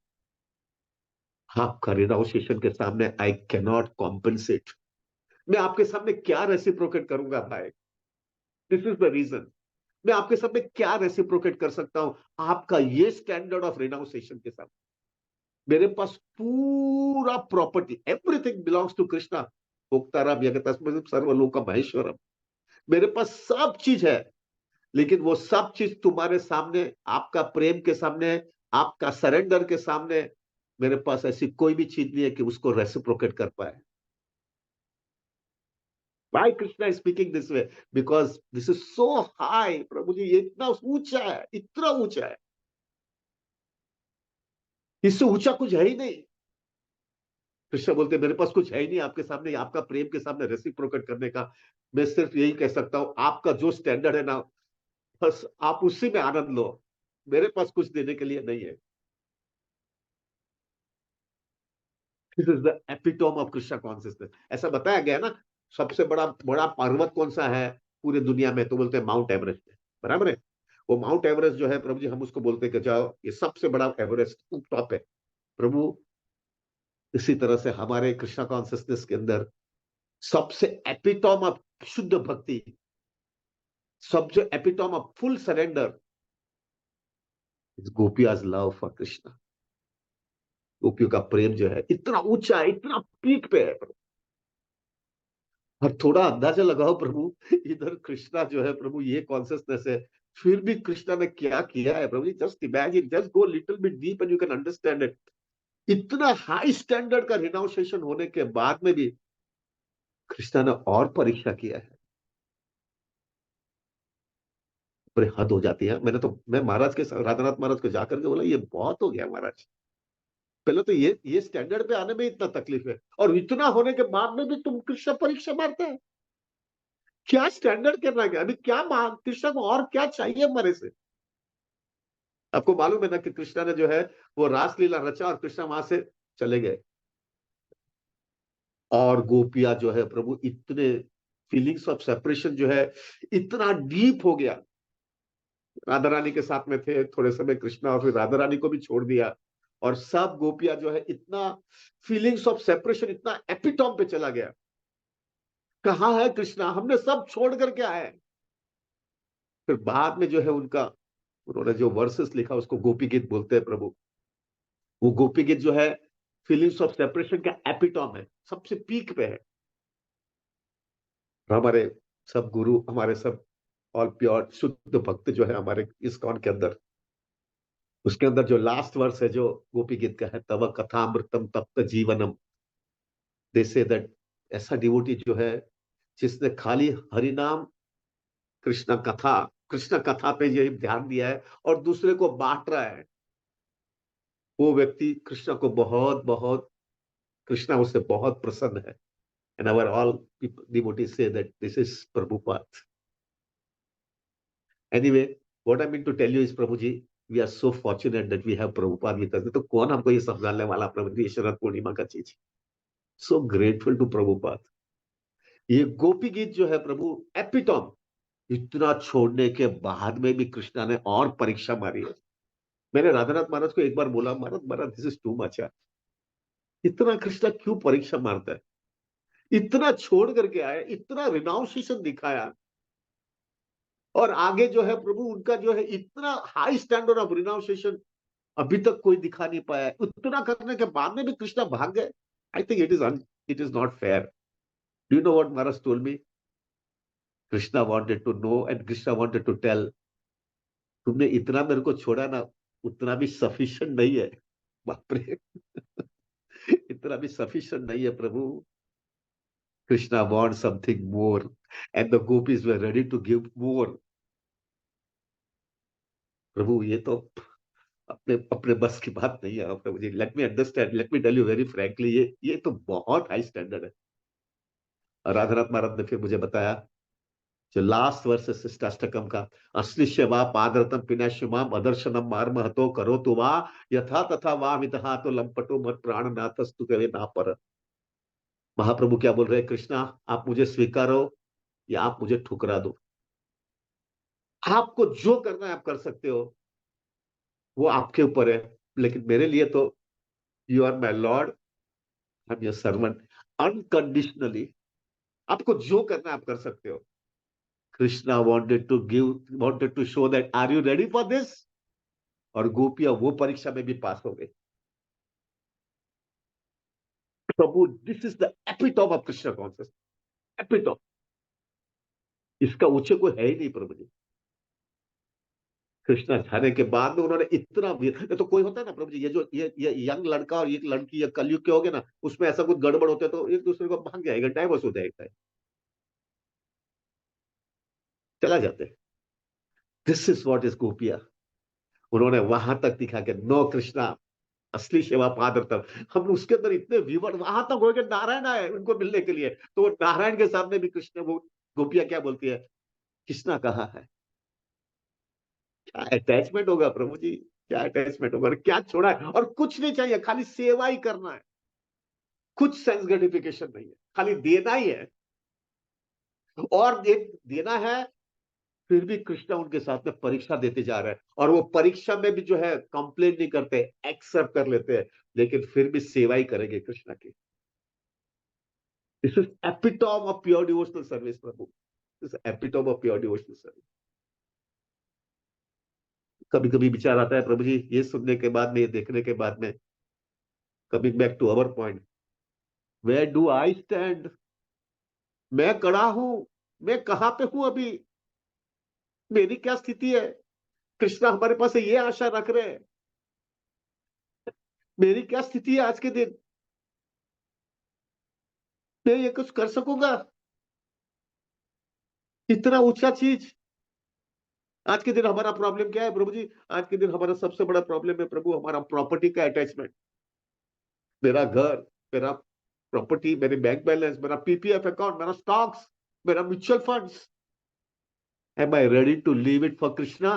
आपका रिनाउंसिएशन के सामने आई कैन नॉट कॉम्पेंसेट। मैं आपके सामने क्या रेसिप्रोकेट करूंगा भाई? This is the reason. मैं आपके सामने क्या रेसिप्रोकेट कर सकता हूं आपका ये स्टैंडर्ड ऑफ रिनाउंसिएशन के साथ? मेरे पास पूरा property, everything belongs to Krishna. भोक्ताराम जगतस्मिन् सर्वलोक महेश्वरम। मेरे पास सब चीज है, लेकिन वो सब चीज तुम्हारे सामने, आपका प्रेम के सामने, आपका सरेंडर के सामने, मेरे पास ऐसी कोई भी चीज नहीं है कि उसको रेसिप्रोकेट कर पाए। Why Krishna is speaking this way? Because this is so high। प्रभु जी ये इतना ऊंचा है, इतना ऊंचा है, इससे ऊंचा कुछ है ही नहीं। कृष्ण बोलते मेरे पास कुछ है ही नहीं आपके सामने, आपका प्रेम के सामने रेसिप्रोकेट करने का। मैं सिर्फ यही कह सकता हूं, आपका जो स्टैंडर्ड है ना, बस आप उसी में आनंद लो। मेरे पास कुछ देने के लिए नहीं है। This is the epitome of Krishna consciousness. ऐसा बताया गया ना, सबसे बड़ा बड़ा पर्वत कौन सा है पूरे दुनिया में? तो बोलते हैं माउंट एवरेस्ट है, बराबर है। वो माउंट एवरेस्ट जो है प्रभु जी, हम उसको बोलते हैं कि जाओ ये सबसे बड़ा एवरेस्ट टॉप है प्रभु। इसी तरह से हमारे कृष्णा कॉन्सियसनेस के अंदर सबसे एपिटोम ऑफ शुद्ध भक्ति, सबसे epitome of full surrender is गोपियाज लव फॉर कृष्णा। गोपियों का प्रेम जो है इतना ऊंचा है, इतना पीक पे है प्रभु। और थोड़ा अंदाजा लगाओ प्रभु, इधर कृष्णा जो है प्रभु ये कॉन्सियसनेस है, फिर भी कृष्णा ने क्या किया है प्रभु जी। Just imagine, just go little bit deep and you can understand it. इतना हाई स्टैंडर्ड का रिनाउंसिएशन होने के बाद में भी कृष्णा ने और परीक्षा किया है। पर हद हो जाती है। मैं महाराज के राधानाथ महाराज को जाकर के बोला ये बहुत हो गया महाराज। पहले तो ये स्टैंडर्ड पे आने में इतना तकलीफ है, और इतना होने के बाद में भी तुम कृष्ण परीक्षा मारते हैं। क्या स्टैंडर्ड करना है? अभी क्या मांग कृष्ण को, और क्या चाहिए हमारे से? आपको मालूम है ना कि कृष्णा ने जो है वो रासलीला रचा और कृष्णा वहां से चले गए। और गोपिया जो है प्रभु इतने फीलिंग्स ऑफ सेपरेशन जो है इतना डीप हो गया। राधा रानी के साथ में थे थोड़े समय कृष्णा, और फिर राधा रानी को भी छोड़ दिया, और सब गोपिया जो है इतना फीलिंग्स ऑफ सेपरेशन, इतना एपिटॉम पे चला गया। कहाँ है कृष्णा? हमने सब छोड़ करके आए। फिर बाद में जो है उनका, उन्होंने जो वर्सेस लिखा उसको गोपी गीत बोलते हैं प्रभु। वो गोपी गीत जो है फीलिंग्स ऑफ सेपरेशन का एपिटॉम है, सबसे पीक पे है। हमारे सब गुरु, हमारे सब ऑल प्योर शुद्ध भक्त जो है हमारे इस्कॉन के अंदर, उसके अंदर जो लास्ट वर्स है जो गोपी गीत का है, तव कथामृतम तप्त जीवनम, दे से दैट, ऐसा डिवोटी जो है जिसने खाली हरिनाम कृष्ण कथा, कृष्ण कथा पे ये ध्यान दिया है और दूसरे को बांट रहा है, वो व्यक्ति कृष्ण को बहुत बहुत, कृष्णा उससे बहुत प्रसन्न है। And our all devotees say that this is Prabhupada. Anyway, what I mean to tell you is Prabhu ji, we are so fortunate that we have Prabhupada with us. तो कौन हमको ये समझाने वाला प्रभु जी, ये शरद पूर्णिमा का चीज। So grateful to Prabhupada. ये गोपी गीत जो है प्रभु, एपिटॉम, इतना छोड़ने के बाद में भी कृष्णा ने और परीक्षा मारी है। मैंने राधानाथ महाराज को एक बार बोला, महाराज महाराज दिस इज टू मच है, इतना कृष्णा क्यों परीक्षा मारता है, इतना छोड़ करके आया, इतना रिनाउंसिएशन दिखाया, और आगे जो है प्रभु उनका जो है इतना हाई स्टैंडर्ड ऑफ रिनाउंसिएशन अभी तक कोई दिखा नहीं पाया है। उतना करने के बाद में भी कृष्णा भाग गए। I think it is not fair. Do you know what Maharaj told me? Krishna wanted to know and Krishna wanted to tell, तुमने इतना मेरे को छोड़ा ना, उतना भी सफिशिएंट नहीं है। बाप रे, इतना भी सफिशिएंट नहीं है प्रभु। Krishna want something more and the gopis were ready to give more. प्रभु ये तो अपने अपने बस की बात नहीं है प्रभु जी। Let me understand, let me tell you very frankly, ये तो बहुत हाई स्टैंडर्ड है। और राधानाथ महाराज ने फिर मुझे बताया जो लास्ट वर्ष है शिष्टाष्टकम का, अश्लिष्य वा पादरतम पिनाशुमाम अदर्शनम मार्महतो करो तो वा यथा तथा वा मितहा तो लंपटो मत प्राणनाथस्तु कवे ना पर। महाप्रभु क्या बोल रहे हैं? कृष्णा, आप मुझे स्वीकारो या आप मुझे ठुकरा दो, आपको जो करना है आप कर सकते हो, वो आपके ऊपर है। लेकिन मेरे लिए तो you are my lord, I am your servant, unconditionally आपको जो करना है आप कर सकते हो। Krishna wanted to show that are you ready for this, और गोपियां वो परीक्षा में भी पास हो गई। प्रभु, this is the epitome of Krishna conscious, epitome. इसका ऊंचे कोई है ही नहीं प्रभु जी। कृष्णा जाने के बाद में उन्होंने इतना तो कोई होता है ना प्रभु जी, ये जो ये यंग लड़का और ये लड़की ये कलयुग के हो गए ना, उसमें ऐसा कुछ गड़बड़ होता है तो एक दूसरे को भाग जाएगा, डाइवोर्स हो जाएगा, चला जाते हैं। दिस इज वॉट इज गोपिया। उन्होंने वहां तक दिखा के नो कृष्णा, असली सेवा पादर तक, हम उसके अंदर इतने व्यूवर वहां तक हो गए, नारायण आए उनको मिलने के लिए, तो वो नारायण के सामने भी कृष्ण, वो गोपिया क्या बोलती है? कृष्णा कहाँ है? क्या अटैचमेंट होगा प्रभु जी, क्या अटैचमेंट होगा, और क्या छोड़ा है, और कुछ नहीं चाहिए, खाली सेवा ही करना है, कुछ सेंस ग्रेटिफिकेशन नहीं है, खाली देना ही है। और देना है, फिर भी कृष्णा उनके साथ में परीक्षा देते जा रहे हैं, और वो परीक्षा में भी जो है कंप्लेन नहीं करते, एक्सेप्ट कर लेते हैं, लेकिन फिर भी सेवा ही करेंगे कृष्णा की। This is epitome of pure devotional service प्रभु, this epitome of pure devotional service. कभी कभी विचार आता है प्रभु जी, ये सुनने के बाद में, ये देखने के बाद में, coming back to our point, where do I stand? मैं कड़ा हूं, मैं कहां पे हूं अभी, मेरी क्या स्थिति है? कृष्णा हमारे पास से ये आशा रख रहे हैं, मेरी क्या स्थिति है आज के दिन? मैं ये कुछ कर सकूंगा? इतना ऊंचा चीज। आज के दिन हमारा प्रॉब्लम क्या है प्रभु जी? आज के दिन हमारा सबसे बड़ा प्रॉब्लम है प्रभु, हमारा प्रॉपर्टी का अटैचमेंट। मेरा घर, मेरा प्रॉपर्टी, मेरे बैंक बैलेंस, मेरा पीपीएफ अकाउंट, मेरा स्टॉक्स, मेरा mutual funds, am I ready to leave it for Krishna?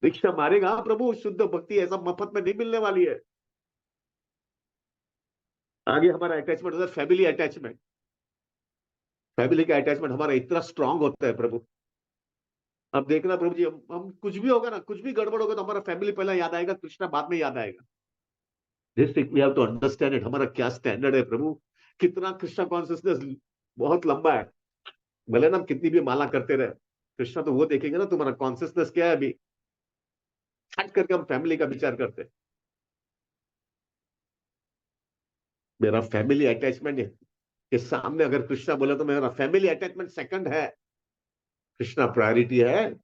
रिक्शा मारेगा प्रभु, शुद्ध भक्ति ऐसा मफत में नहीं मिलने वाली है। आगे हमारा अटैचमेंट होता है फैमिली अटैचमेंट। फैमिली का अटैचमेंट हमारा इतना स्ट्रांग होता है प्रभु। अब देखना प्रभु जी, हम कुछ भी होगा ना, कुछ भी गड़बड़ होगा तो हमारा फैमिली पहले याद आएगा, कृष्णा बाद में याद आएगा। This we have to understand it, हमारा क्या स्टैंडर्ड है प्रभु, कितना कृष्णा कॉन्शियसनेस बहुत लंबा है। भले ना हम कितनी भी माला करते रहे, कृष्णा तो वो देखेंगे ना तुम्हारा कॉन्सियसनेस क्या है अभी। हट करके हम फैमिली का विचार करते हैं। मेरा फैमिली अटैचमेंट है के सामने अगर कृष्णा बोले तो मेरा फैमिली अटैचमेंट सेकंड है, कृष्णा प्रायोरिटी है।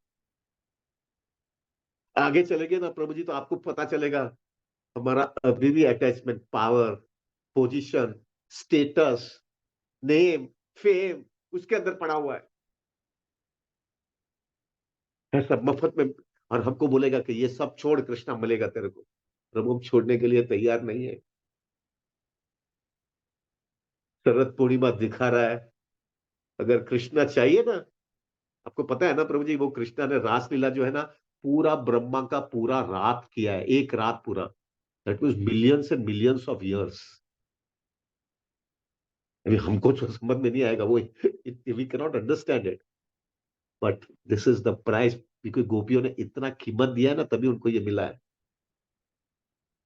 आगे चलेंगे ना प्रभु जी तो आपको पता चलेगा हमारा अभी भी attachment power, position, status, name, fame उसके अंदर पड़ा हुआ है सब मफत में। और हमको बोलेगा कि ये सब छोड़, कृष्णा मिलेगा तेरे को। प्रभु हम छोड़ने के लिए तैयार नहीं है। शरद पूर्णिमा दिखा रहा है, अगर कृष्णा चाहिए ना, आपको पता है ना प्रभु जी, वो कृष्णा ने रासलीला जो है ना, पूरा ब्रह्मा का पूरा रात किया है, एक रात पूरा। That means millions and millions of years. अभी हमको जो समझ में नहीं आएगा वो, we can not understand it, but this is the price. क्योंकि गोपियों ने इतना कीमत दिया है ना, तभी उनको ये मिला है।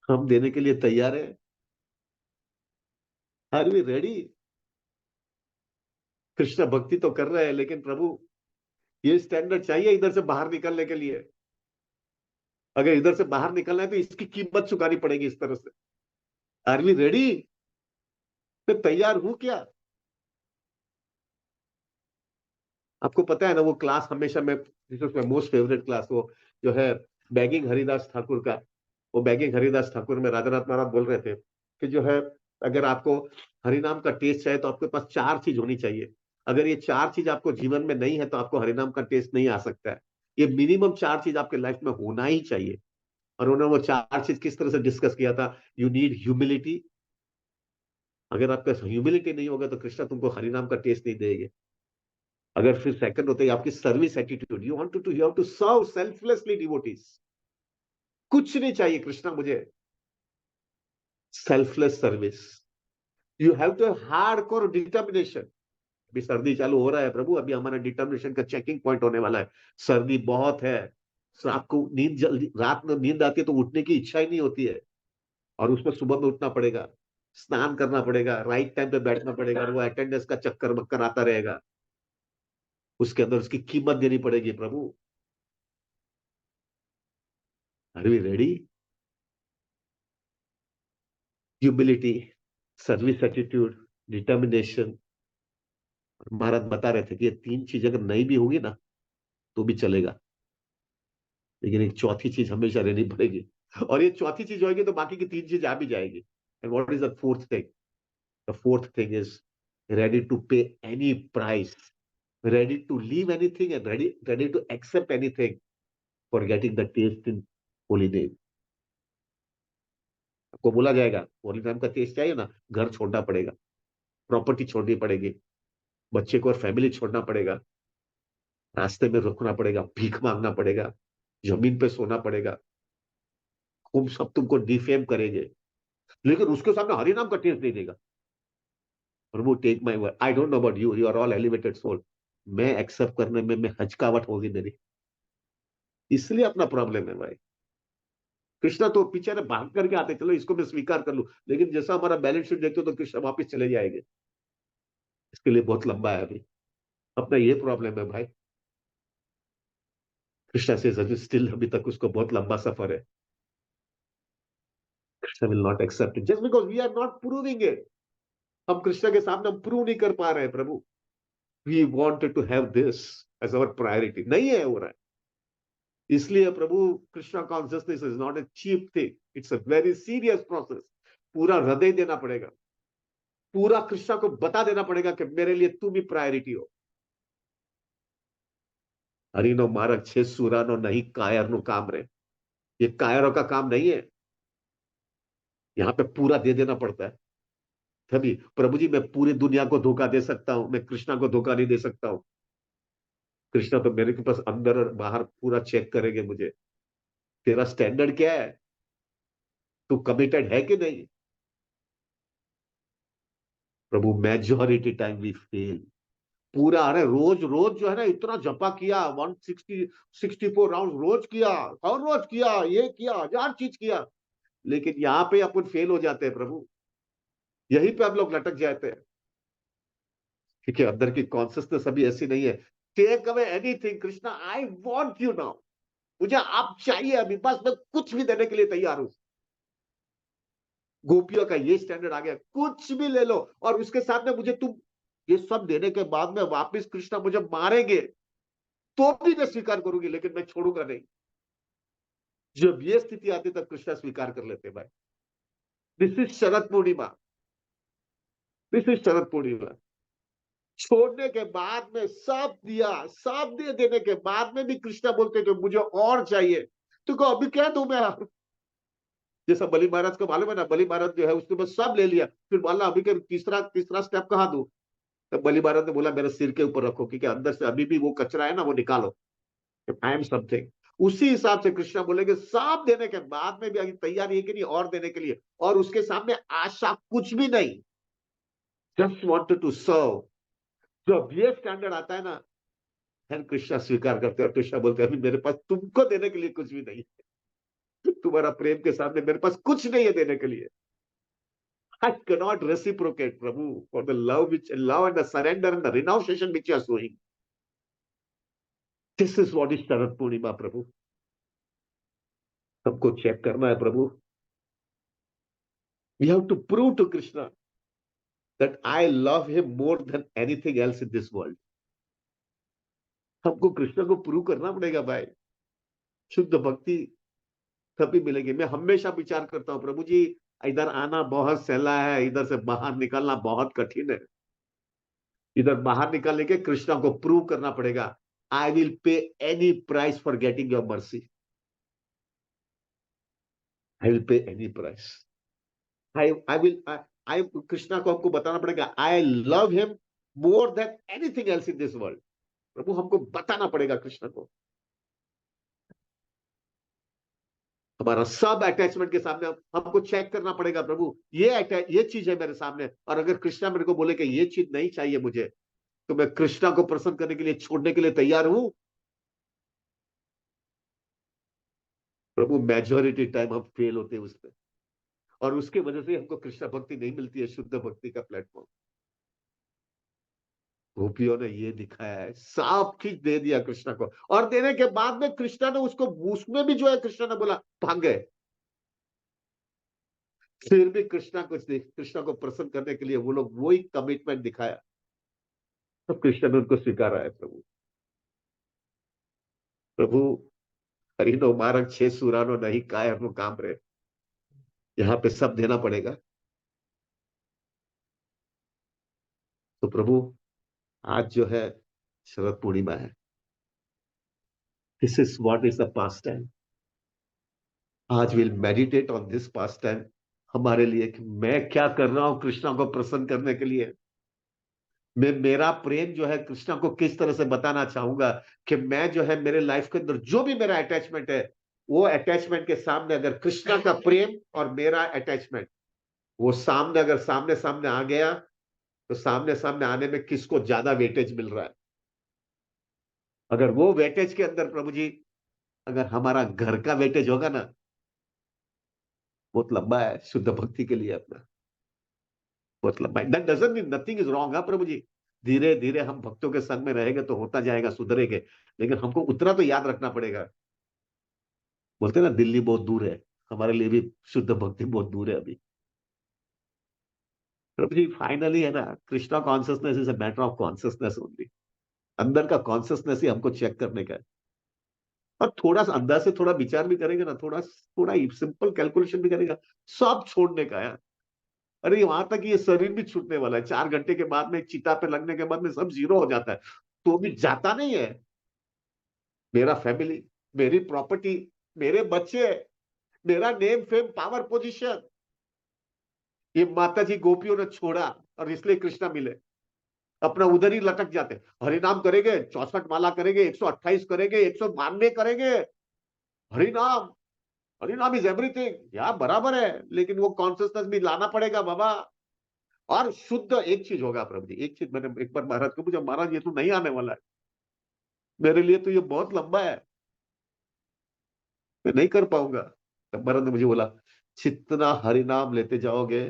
हम देने के लिए तैयार है। Are we ready? कृष्ण भक्ति तो कर रहे हैं, लेकिन प्रभु ये स्टैंडर्ड चाहिए इधर से बाहर निकलने के लिए। अगर इधर से बाहर निकलना है तो इसकी कीमत चुकानी पड़ेगी इस तरह से। Are we ready? मैं तैयार हूं क्या? आपको पता है ना वो क्लास हमेशा मैं, मोस्ट फेवरेट क्लास वो जो है बैगिंग हरिदास ठाकुर का। वो बैगिंग हरिदास ठाकुर में राधानाथ महाराज बोल रहे थे कि जो है, अगर आपको हरिनाम का टेस्ट चाहिए तो आपके पास चार चीज होनी चाहिए। अगर ये चार चीज आपको जीवन में नहीं है तो आपको हरिनाम का टेस्ट नहीं आ सकता है। ये मिनिमम चार चीज आपके लाइफ में होना ही चाहिए। और उन्होंने वो चार चीज किस तरह से डिस्कस किया था। You need humility. अगर आपका ह्यूमिलिटी नहीं होगा तो कृष्णा तुमको हरिनाम का टेस्ट नहीं देंगे। अगर फिर सेकंड होते हैं आपकी service attitude, you want to, you have to serve selflessly devotees. कुछ नहीं चाहिए कृष्णा मुझे, selfless service. You have to hard core determination. अभी सर्दी चालू हो रहा है प्रभु, अभी हमारा डिटर्मिनेशन का चेकिंग पॉइंट होने वाला है। सर्दी बहुत है, रात को नींद जल्दी, रात में नींद आती है तो उठने की इच्छा ही नहीं होती है। और उसमें सुबह में उठना पड़ेगा, स्नान करना पड़ेगा, राइट टाइम पे बैठना पड़ेगा, और वो अटेंडेंस का चक्कर मक्कर आता रहेगा। उसके अंदर उसकी कीमत देनी पड़ेगी प्रभु। Are we ready? Humility, service attitude, determination. Maharaj बता रहे थे कि ये तीन चीज अगर नहीं भी होगी ना तो भी चलेगा, लेकिन एक चौथी चीज हमेशा रहनी पड़ेगी। और ये चौथी चीज होगी तो बाकी की तीन चीज आ भी जाएगी। And what is the fourth thing? The fourth thing is ready to pay any price, ready to leave anything, and ready to accept anything for getting the taste in holy name. आपको बोला जाएगा होली नाम का test चाहिए ना, घर छोड़ना पड़ेगा, प्रॉपर्टी छोड़नी पड़ेगी, बच्चे को और फैमिली छोड़ना पड़ेगा, रास्ते में रुकना पड़ेगा, भीख मांगना पड़ेगा, जमीन पे सोना पड़ेगा। हम सब तुमको डिफेम करेंगे, लेकिन उसके सामने हरि नाम का टेस्ट नहीं देगा। प्रभु take my word, I don't know about you, you are all elevated soul. मैं एक्सेप्ट करने में मैं हचकावट होगी मेरी, इसलिए अपना प्रॉब्लम है भाई। कृष्णा तो पीछे ने भाग करके आते, चलो इसको मैं स्वीकार कर लूं, लेकिन जैसा हमारा बैलेंस शीट देखते हो तो कृष्णा वापस चले जाएंगे। इसके लिए बहुत लंबा है अभी, अपना ये प्रॉब्लम है भाई। कृष्णा से स्टिल अभी तक उसको बहुत लंबा सफर है। Krishna will not accept it just because we are not proving it. हम कृष्णा के सामने हम प्रूव नहीं कर पा रहे हैं प्रभु। We wanted to have this as our priority, नहीं है हो रहा है। इसलिए प्रभु, Krishna consciousness is not a cheap thing, it's a very serious process. पूरा हृदय देना पड़ेगा, पूरा कृष्णा को बता देना पड़ेगा कि मेरे लिए तू भी प्रायोरिटी हो। हरिनो मारक छे सुरानो नहीं कायर नो काम रे। ये कायरों का काम नहीं है, यहाँ पे पूरा दे देना पड़ता है। तभी प्रभु जी, मैं पूरी दुनिया को धोखा दे सकता हूं, मैं कृष्णा को धोखा नहीं दे सकता हूं। कृष्णा तो मेरे के पास अंदर और बाहर पूरा चेक करेंगे मुझे। तेरा स्टैंडर्ड क्या है? तू कमिटेड है कि नहीं? प्रभु मेजोरिटी टाइम वी फेल। पूरा, अरे रोज रोज जो है ना इतना जपा किया, 164 राउंड रोज किया, हर रोज किया, ये किया, हजार चीज किया, लेकिन यहाँ पे अपन फेल हो जाते हैं प्रभु। यहीं पे हम लोग लटक जाते हैं। क्योंकि अंदर की कॉन्सियसनेस अभी ऐसी नहीं है। Take away anything Krishna, I want you now. मुझे आप चाहिए अभी, बस मैं कुछ भी देने के लिए तैयार हूं। गोपियों का ये स्टैंडर्ड आ गया, कुछ भी ले लो, और उसके सामने मुझे तुम ये सब देने के बाद में वापस कृष्णा मुझे मारेंगे तो भी मैं स्वीकार करूंगी, लेकिन मैं छोड़ूंगा नहीं। जब ये स्थिति आती तब कृष्णा स्वीकार कर लेते भाई। This is Sharad Purnima, this is Sharad Purnima. छोड़ने के बाद में सब दिया, सब दे देने के बाद में भी कृष्णा बोलते कि मुझे और चाहिए। तो को अभी क्या दूं मैं? जैसा बलि महाराज को मालूम है ना, बलि महाराज जो है उसने बस सब ले लिया, फिर बोला अभी के तीसरा तीसरा स्टेप कहाँ दूं? तो बलि महाराज ने बोला मेरे सिर के ऊपर रखो, क्योंकि अंदर से अभी भी वो कचरा है ना, वो निकालो। I am something. उसी हिसाब से कृष्णा बोलेंगे सब देने के बाद में भी अभी तैयार है कि नहीं और देने के लिए, और उसके सामने आशा कुछ भी नहीं, जस्ट वांटेड टू सर्व। जब ये स्टैंडर्ड आता है ना, फिर कृष्णा स्वीकार करते हैं, और कृष्णा बोलते हैं अभी मेरे पास तुमको देने के लिए कुछ भी नहीं है। तुम्हारा प्रेम के सामने मेरे पास कुछ नहीं है देने के लिए। I cannot reciprocate, Prabhu, for the love and the surrender and the renunciation which you are showing. This is what is Sharad Purnima, Prabhu. हमको चेक करना है प्रभु। We have to prove to Krishna that I love him more than anything else in this world. हमको कृष्ण को prove करना पड़ेगा भाई। शुद्ध भक्ति तभी मिलेगी। मैं हमेशा विचार करता हूं प्रभु जी, इधर आना बहुत सहला है, इधर से बाहर निकलना बहुत कठिन है। इधर बाहर निकलने के कृष्णा को प्रूव करना पड़ेगा। I will pay any price for getting your mercy. I will pay any price. I will I Krishna को हमको बताना पड़ेगा I love him more than anything else in this world. प्रभु हमको बताना पड़ेगा कृष्ण को। हमारा सब अटैचमेंट के सामने हमको चेक करना पड़ेगा प्रभु, ये चीज है मेरे सामने, और अगर कृष्णा मेरे को बोले कि ये चीज नहीं चाहिए मुझे, तो मैं कृष्णा को प्रसन्न करने के लिए छोड़ने के लिए तैयार हूं। प्रभु मेजोरिटी टाइम हम फेल होते हैं उसमें, और उसकी वजह से हमको कृष्ण भक्ति नहीं मिलती है, शुद्ध भक्ति का प्लेटफॉर्म। गोपियों ने ये दिखाया है, सब कुछ दे दिया कृष्ण को, और देने के बाद में कृष्ण ने उसको, उसमें भी जो है कृष्ण ने बोला भाग गए। फिर भी कृष्ण को प्रसन्न करने के लिए वो लोग वही कमिटमेंट दिखाया, तो कृष्ण ने उनको स्वीकारा है। प्रभु प्रभु हरिनो मारक छे सुरानो नहीं काय काम रहे। यहाँ पे सब देना पड़ेगा। तो प्रभु आज जो है शरद पूर्णिमा है। This is what is the pastime. आज will meditate on this pastime हमारे लिए, कि मैं क्या कर रहा हूं कृष्णा को प्रसन्न करने के लिए। मैं मेरा प्रेम जो है कृष्णा को किस तरह से बताना चाहूंगा, कि मैं जो है मेरे लाइफ के अंदर जो भी मेरा अटैचमेंट है, वो अटैचमेंट के सामने अगर कृष्णा का प्रेम और मेरा अटैचमेंट, वो सामने अगर सामने सामने आ गया, तो सामने सामने आने में किसको ज्यादा वेटेज मिल रहा है। अगर वो वेटेज के अंदर प्रभु जी, अगर हमारा घर का वेटेज होगा ना, बहुत लंबा है शुद्ध भक्ति के लिए अपना, बहुत लंबा है। That doesn't mean nothing is wrong. हाँ प्रभु जी, धीरे धीरे हम भक्तों के संग में रहेंगे तो होता जाएगा, सुधरेंगे, लेकिन हमको उतना तो याद रखना पड़ेगा। बोलते हैं ना दिल्ली बहुत दूर है, हमारे लिए भी शुद्ध भक्ति बहुत दूर है अभी। प्रभु जी फाइनली है ना, Krishna consciousness is a matter of consciousness only. अंदर का कॉन्सियसनेस ही हमको चेक करने का है। और थोड़ा सा अंदर से थोड़ा विचार भी करेंगे ना, थोड़ा थोड़ा सिंपल कैलकुलेशन भी करेगा, सब छोड़ने का है। अरे वहां तक ये शरीर भी छूटने वाला है, 4 घंटे के बाद में चिता पे लगने के बाद में सब जीरो हो जाता है, तो भी जाता नहीं है। मेरा फैमिली, मेरी प्रॉपर्टी, मेरे बच्चे, मेरा नेम फेम पावर पोजीशन, ये माता जी गोपियों ने छोड़ा, और इसलिए कृष्णा मिले। अपना उधर ही लटक जाते, हरिनाम करेंगे, 64 माला करेंगे, 128 करेंगे, 192 करेंगे, हरिनाम, हरिनाम इज एवरीथिंग, यार बराबर है, लेकिन वो कॉन्सियसनेस भी लाना पड़ेगा बाबा। और शुद्ध एक चीज होगा प्रभु जी, एक चीज मैंने एक बार महाराज को पूछा, महाराज ये तो नहीं आने वाला है, मेरे लिए तो ये बहुत लंबा है, मैं नहीं कर पाऊंगा। तब महाराज ने मुझे बोला, जितना हरिनाम लेते जाओगे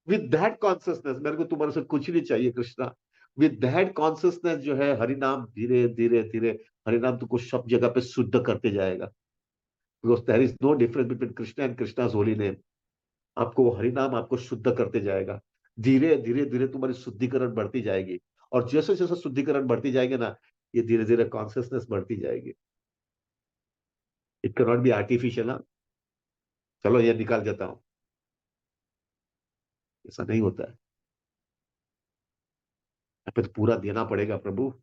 विद दैट कॉन्सियसनेस, मेरे को तुम्हारे से कुछ नहीं चाहिए कृष्णा, विद दैट कॉन्सियसनेस जो है हरि नाम धीरे धीरे धीरे, हरि नाम तुमको सब जगह पे शुद्ध करते जाएगा। Because there is no difference between Krishna and Krishna's holy name. आपको वो हरि नाम आपको शुद्ध करते जाएगा। धीरे धीरे धीरे तुम्हारी शुद्धिकरण बढ़ती जाएगी। और जैसे जैसे शुद्धिकरण बढ़ती जाएगी ना, ये धीरे धीरे कॉन्सियसनेस बढ़ती जाएगी। It can not be artificial. चलो ये निकाल देता हूं, ऐसा नहीं होता है। यहाँ पे तो पूरा देना पड़ेगा प्रभु।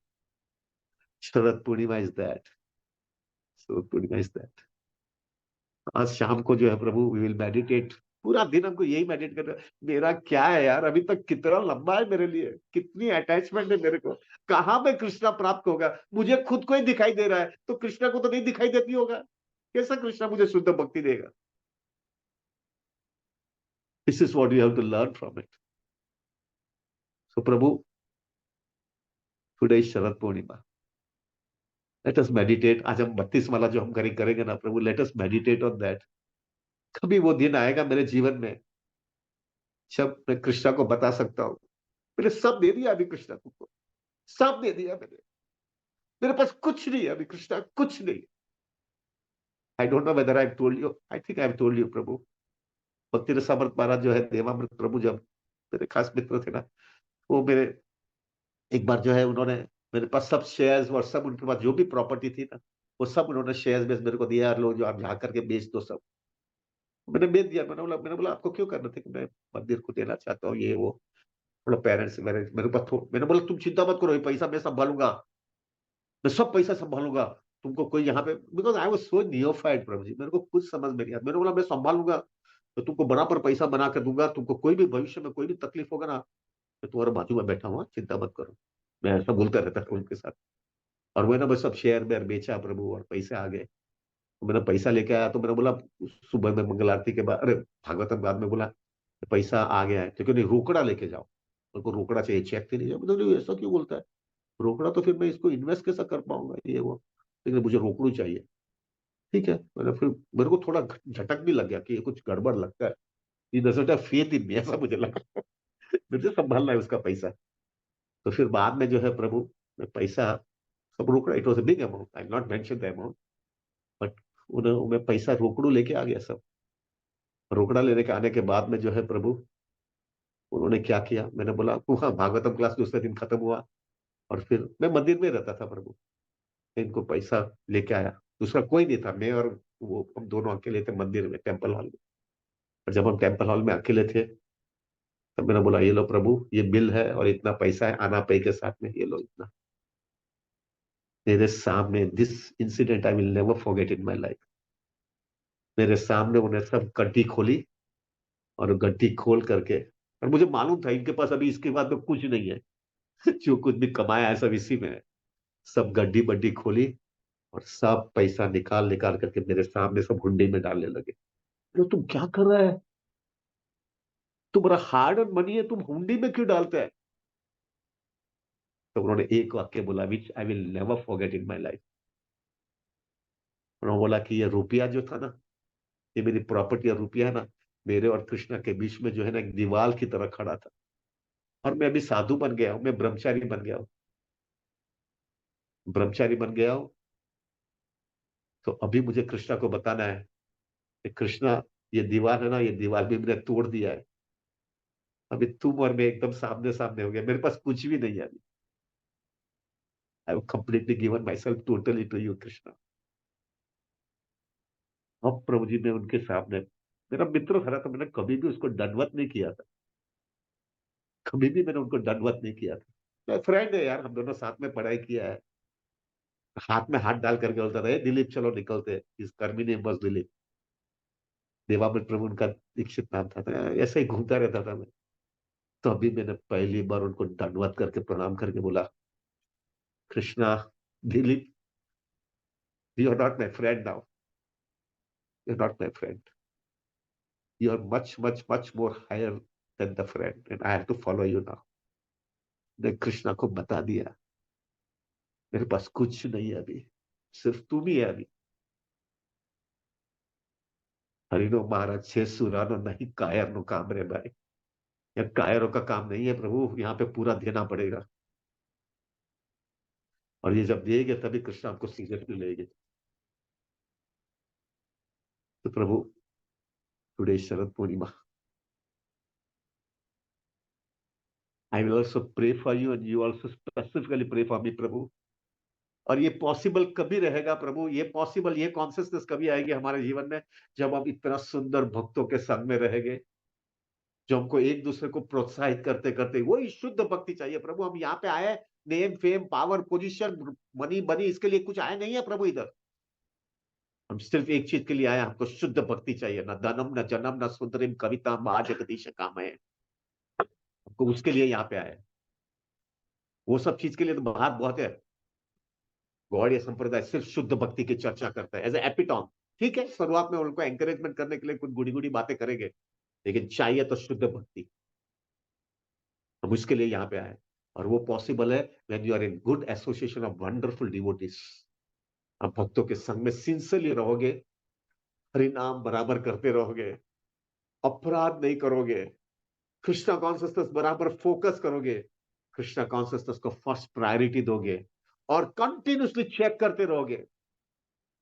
Sharad Purnima is that. Sharad Purnima is that. आज शाम को जो है प्रभु वी विल मेडिटेट। पूरा दिन हमको यही मेडिटेट करना है। मेरा क्या है यार, अभी तक कितना लंबा है मेरे लिए, कितनी अटैचमेंट है मेरे को। कहां पे कृष्णा प्राप्त होगा? मुझे खुद को ही दिखाई दे रहा है, तो कृष्णा को तो नहीं दिखाई देती होगा। कैसा कृष्णा मुझे शुद्ध भक्ति देगा? This is what you have to learn from it. So प्रभु, today is Sharad Purnima. Let us meditate. आज हम 32 माला जो हम करेंगे ना प्रभु, let us meditate on that. कभी वो दिन आएगा मेरे जीवन में जब मैं कृष्णा को बता सकता हूँ मैंने सब दे दिया अभी कृष्णा को। सब दे दिया मैंने। मेरे पास कुछ नहीं है अभी कृष्णा, कुछ नहीं। I don't know whether I told you, I think I told you प्रभु। भक्ति रसामृत महाराज जो है, देवामृत प्रभु जब मेरे खास मित्र थे ना, वो मेरे एक बार जो है उन्होंने मेरे पास सब शेयर्स और सब उनके पास जो भी प्रॉपर्टी थी ना, वो सब उन्होंने शेयर्स बेस मेरे को दिया। यार लो, जो आप जा करके बेच दो सब। मैंने बेच दिया। मैंने बोला आपको क्यों करना था? कि मैं मंदिर को देना चाहता हूँ, ये वो। बोला पेरेंट्स मेरे मेरे पास मैंने बोला तुम चिंता मत करो, ये पैसा मैं संभालूंगा। मैं सब पैसा संभालूंगा। तुमको कोई यहाँ पे, बिकॉज आई वाज सो नियोफाइड प्रभु जी, मेरे को कुछ समझ में नहीं आता। मैंने बोला मैं संभालूंगा, तो तुमको बराबर पैसा बना कर दूंगा। तुमको कोई भी भविष्य में कोई भी तकलीफ होगा ना, मैं तुम्हारे बाजू में बैठा हुआ, चिंता मत करो। मैं ऐसा बोलता रहता था उनके साथ। और वो ना बस सब शेयर वेयर बेचा प्रभु, और पैसे आ गए। तो मैंने पैसा लेके आया, तो मैंने बोला सुबह में मंगल आरती के बाद, अरे भागवतम बाद में बोला पैसा आ गया है, क्योंकि नहीं रोकड़ा लेके जाओ। उनको रोकड़ा चाहिए, चेक तो नहीं चाहिए। मतलब ऐसा क्यों बोलता है? रोकड़ा तो फिर मैं इसको इन्वेस्ट कैसा कर पाऊंगा, ये वो। लेकिन मुझे रोकड़ू चाहिए। ठीक है, मैंने फिर मेरे को थोड़ा झटक भी लग गया कि ये कुछ गड़बड़ लगता है। ये डजंट हैव फेथ इन मी, ऐसा मुझे लगा। मुझे संभालना है उसका पैसा। तो फिर बाद में जो है प्रभु, मैं पैसा सब रोकड़ा, it was a big amount, I not mention the amount, but उन्हें मैं पैसा रोकड़ू लेके आ गया सब। रोकड़ा लेने के आने के बाद में जो है प्रभु, उन्होंने क्या किया, मैंने बोला वहाँ भागवतम क्लास दूसरे दिन खत्म हुआ। और फिर मैं मंदिर में रहता था प्रभु, इनको पैसा लेके आया। दूसरा कोई नहीं था, मैं और वो, हम दोनों अकेले थे मंदिर में, टेम्पल हॉल में। और जब हम टेम्पल हॉल में अकेले थे, तब मैंने बोला ये लो प्रभु, ये बिल है और इतना पैसा है आना पे के साथ में, ये लो इतना। मेरे सामने, this incident I will never forget in my life. मेरे सामने उन्हें सब गड्डी खोली, और गड्डी खोल करके, और मुझे मालूम था इनके पास अभी इसके बाद में कुछ नहीं है। जो कुछ भी कमाया है सब इसी में है। सब गड्डी बड्डी खोली, और सब पैसा निकाल निकाल करके मेरे सामने सब हुंडी में डालने लगे। तो तुम क्या कर रहा है? तुम्हारा हार्ड अर्न मनी है, तुम हुंडी में क्यों डालता है? तो उन्होंने एक वाक्य बोला, which I will never forget in my life. उन्होंने बोला कि ये रुपया जो था ना, ये मेरी प्रॉपर्टी और रुपया है ना, मेरे और कृष्णा के बीच में जो है ना एक दीवार की तरह खड़ा था। और मैं अभी साधु बन गया हूं, मैं ब्रह्मचारी बन गया हूं। ब्रह्मचारी बन गया हूं, तो अभी मुझे कृष्णा को बताना है कि कृष्णा, ये दीवार है ना, ये दीवार भी मैंने तोड़ दिया है। अभी तुम और मैं एकदम सामने सामने हो गया, मेरे पास कुछ भी नहीं है अभी। I have completely given myself totally to you Krishna. अब प्रभु जी ने उनके सामने, मेरा मित्र था तो मैंने कभी भी उसको दंडवत नहीं किया था। कभी भी मैंने उनको दंडवत नहीं किया था। मैं फ्रेंड है यार, हम दोनों साथ में पढ़ाई किया है। हाथ में हाथ डाल करके बोलता था, "ए, दिलीप चलो निकलते, इस कर्मी ने बस दिलीप।" देवामृत प्रभु उनका दीक्षित नाम था, तो ऐसे ही घूमता रहता था मैं। तो अभी मैंने पहली बार उनको दंडवत करके प्रणाम करके बोला, Krishna, Dilip, you are not my friend now. You are not my friend. You are much much much more higher than the friend, and I have to follow you now. ने कृष्णा को बता दिया, मेरे पास कुछ नहीं है अभी, सिर्फ तुम ही है अभी। हरिनो महाराज छे सुरानो नहीं कायर नो काम रे भाई। यह कायरों का काम नहीं है प्रभु, यहाँ पे पूरा देना पड़ेगा। और ये जब दिएंगे तभी कृष्ण हमको सीरियसली लेंगे। तो प्रभु, today Sharad Purnima, I will also pray for you and you also specifically pray for me प्रभु। और ये पॉसिबल कभी रहेगा प्रभु, ये पॉसिबल, ये कॉन्सियसनेस कभी आएगी हमारे जीवन में, जब हम इतना सुंदर भक्तों के संग में रहेंगे, जो हमको एक दूसरे को प्रोत्साहित करते करते, वही शुद्ध भक्ति चाहिए प्रभु। हम यहाँ पे आए name fame power position money बनी इसके लिए कुछ आए नहीं है प्रभु इधर। हम सिर्फ एक चीज के लिए आए, हमको शुद्ध भक्ति चाहिए, न धनम न जन्म न सुंदरिम कविता माँ जगदीश काम है, हमको उसके लिए यहाँ पे आए। वो सब चीज के लिए तो बाहर बहुत है। गौड़ीय संप्रदाय सिर्फ शुद्ध भक्ति की चर्चा करता है एज ए एपिटॉम। ठीक है, शुरुआत में उनको एंकरेजमेंट करने के लिए कुछ गुड़ी गुड़ी बातें करेंगे, लेकिन चाहिए तो शुद्ध भक्ति। हम उसके लिए यहाँ पे आए, और वो पॉसिबल है when you are in good association of wonderful devotees. आप भक्तों के संग में सिंसियरली रहोगे, हरिनाम बराबर करते रहोगे, अपराध नहीं करोगे, कृष्णा कॉन्सियसनेस बराबर फोकस करोगे, कृष्णा कॉन्सियसनेस को फर्स्ट प्रायोरिटी दोगे, और कंटिन्यूसली चेक करते रहोगे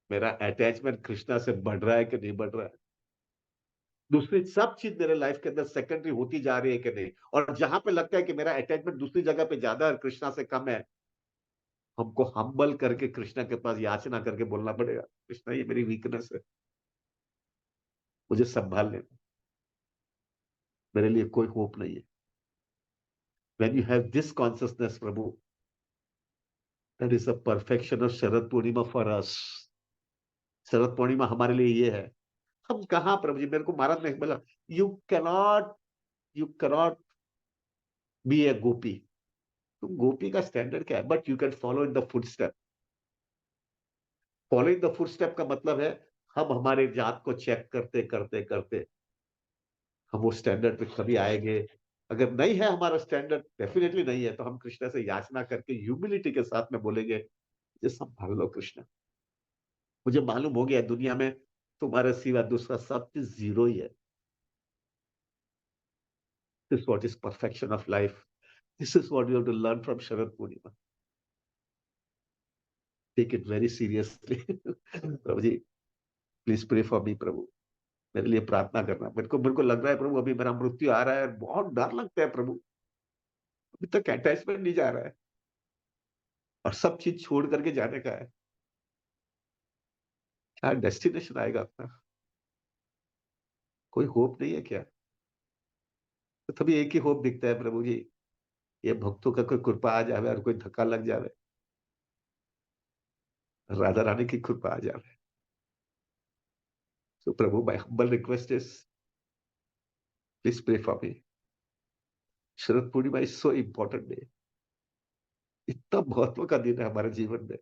मेरा अटैचमेंट कृष्णा से बढ़ रहा है कि नहीं बढ़ रहा है, दूसरी सब चीज मेरे लाइफ के अंदर सेकेंडरी होती जा रही है कि नहीं। और जहां पे लगता है कि मेरा अटैचमेंट दूसरी जगह पे ज्यादा है, कृष्णा से कम है, हमको हम्बल करके कृष्णा के पास याचना करके बोलना पड़ेगा, कृष्णा ये मेरी वीकनेस है, मुझे संभाल लेना, मेरे लिए कोई होप नहीं है। When you have this consciousness प्रभु, that is a perfection of Sharad Purnima for us. Sharad Purnima हमारे लिए ये है। हम कहा प्रभु जी, मेरे को महाराज ने बोला, you cannot you cannot be a gopi. तो गोपी का स्टैंडर्ड क्या है? But you can follow in the footstep. Following the footstep का मतलब है, हम हमारे जात को चेक करते करते करते हम वो स्टैंडर्ड पे कभी आएंगे। अगर नहीं है हमारा स्टैंडर्ड, डेफिनेटली नहीं है, तो हम कृष्ण से याचना करके ह्यूमिलिटी के साथ में बोलेंगे, मुझे संभाल लो कृष्ण, मुझे मालूम हो गया दुनिया में तुम्हारे सिवा दूसरा सब चीज जीरो ही है। This what is perfection of life. This is what you have to learn from Sharad Purnima. Take it very seriously. प्रभु जी, प्लीज प्रे फॉर मी प्रभु, मेरे लिए प्रार्थना करना। मेरे को लग रहा है प्रभु, अभी मेरा मृत्यु आ रहा है, बहुत डर लगता है प्रभु, अभी तक अटैचमेंट नहीं जा रहा है, और सब चीज छोड़ करके जाने का है। क्या डेस्टिनेशन आएगा अपना? कोई होप नहीं है क्या? तो तभी एक ही होप दिखता है प्रभु जी, ये भक्तों का कोई कृपा आ जावे और कोई धक्का लग जावे, राधा रानी की कृपा आ जावे। तो प्रभु, my humble request is, please pray for me. Sharad Purnima is so important day, इतना महत्व का दिन है हमारे जीवन में।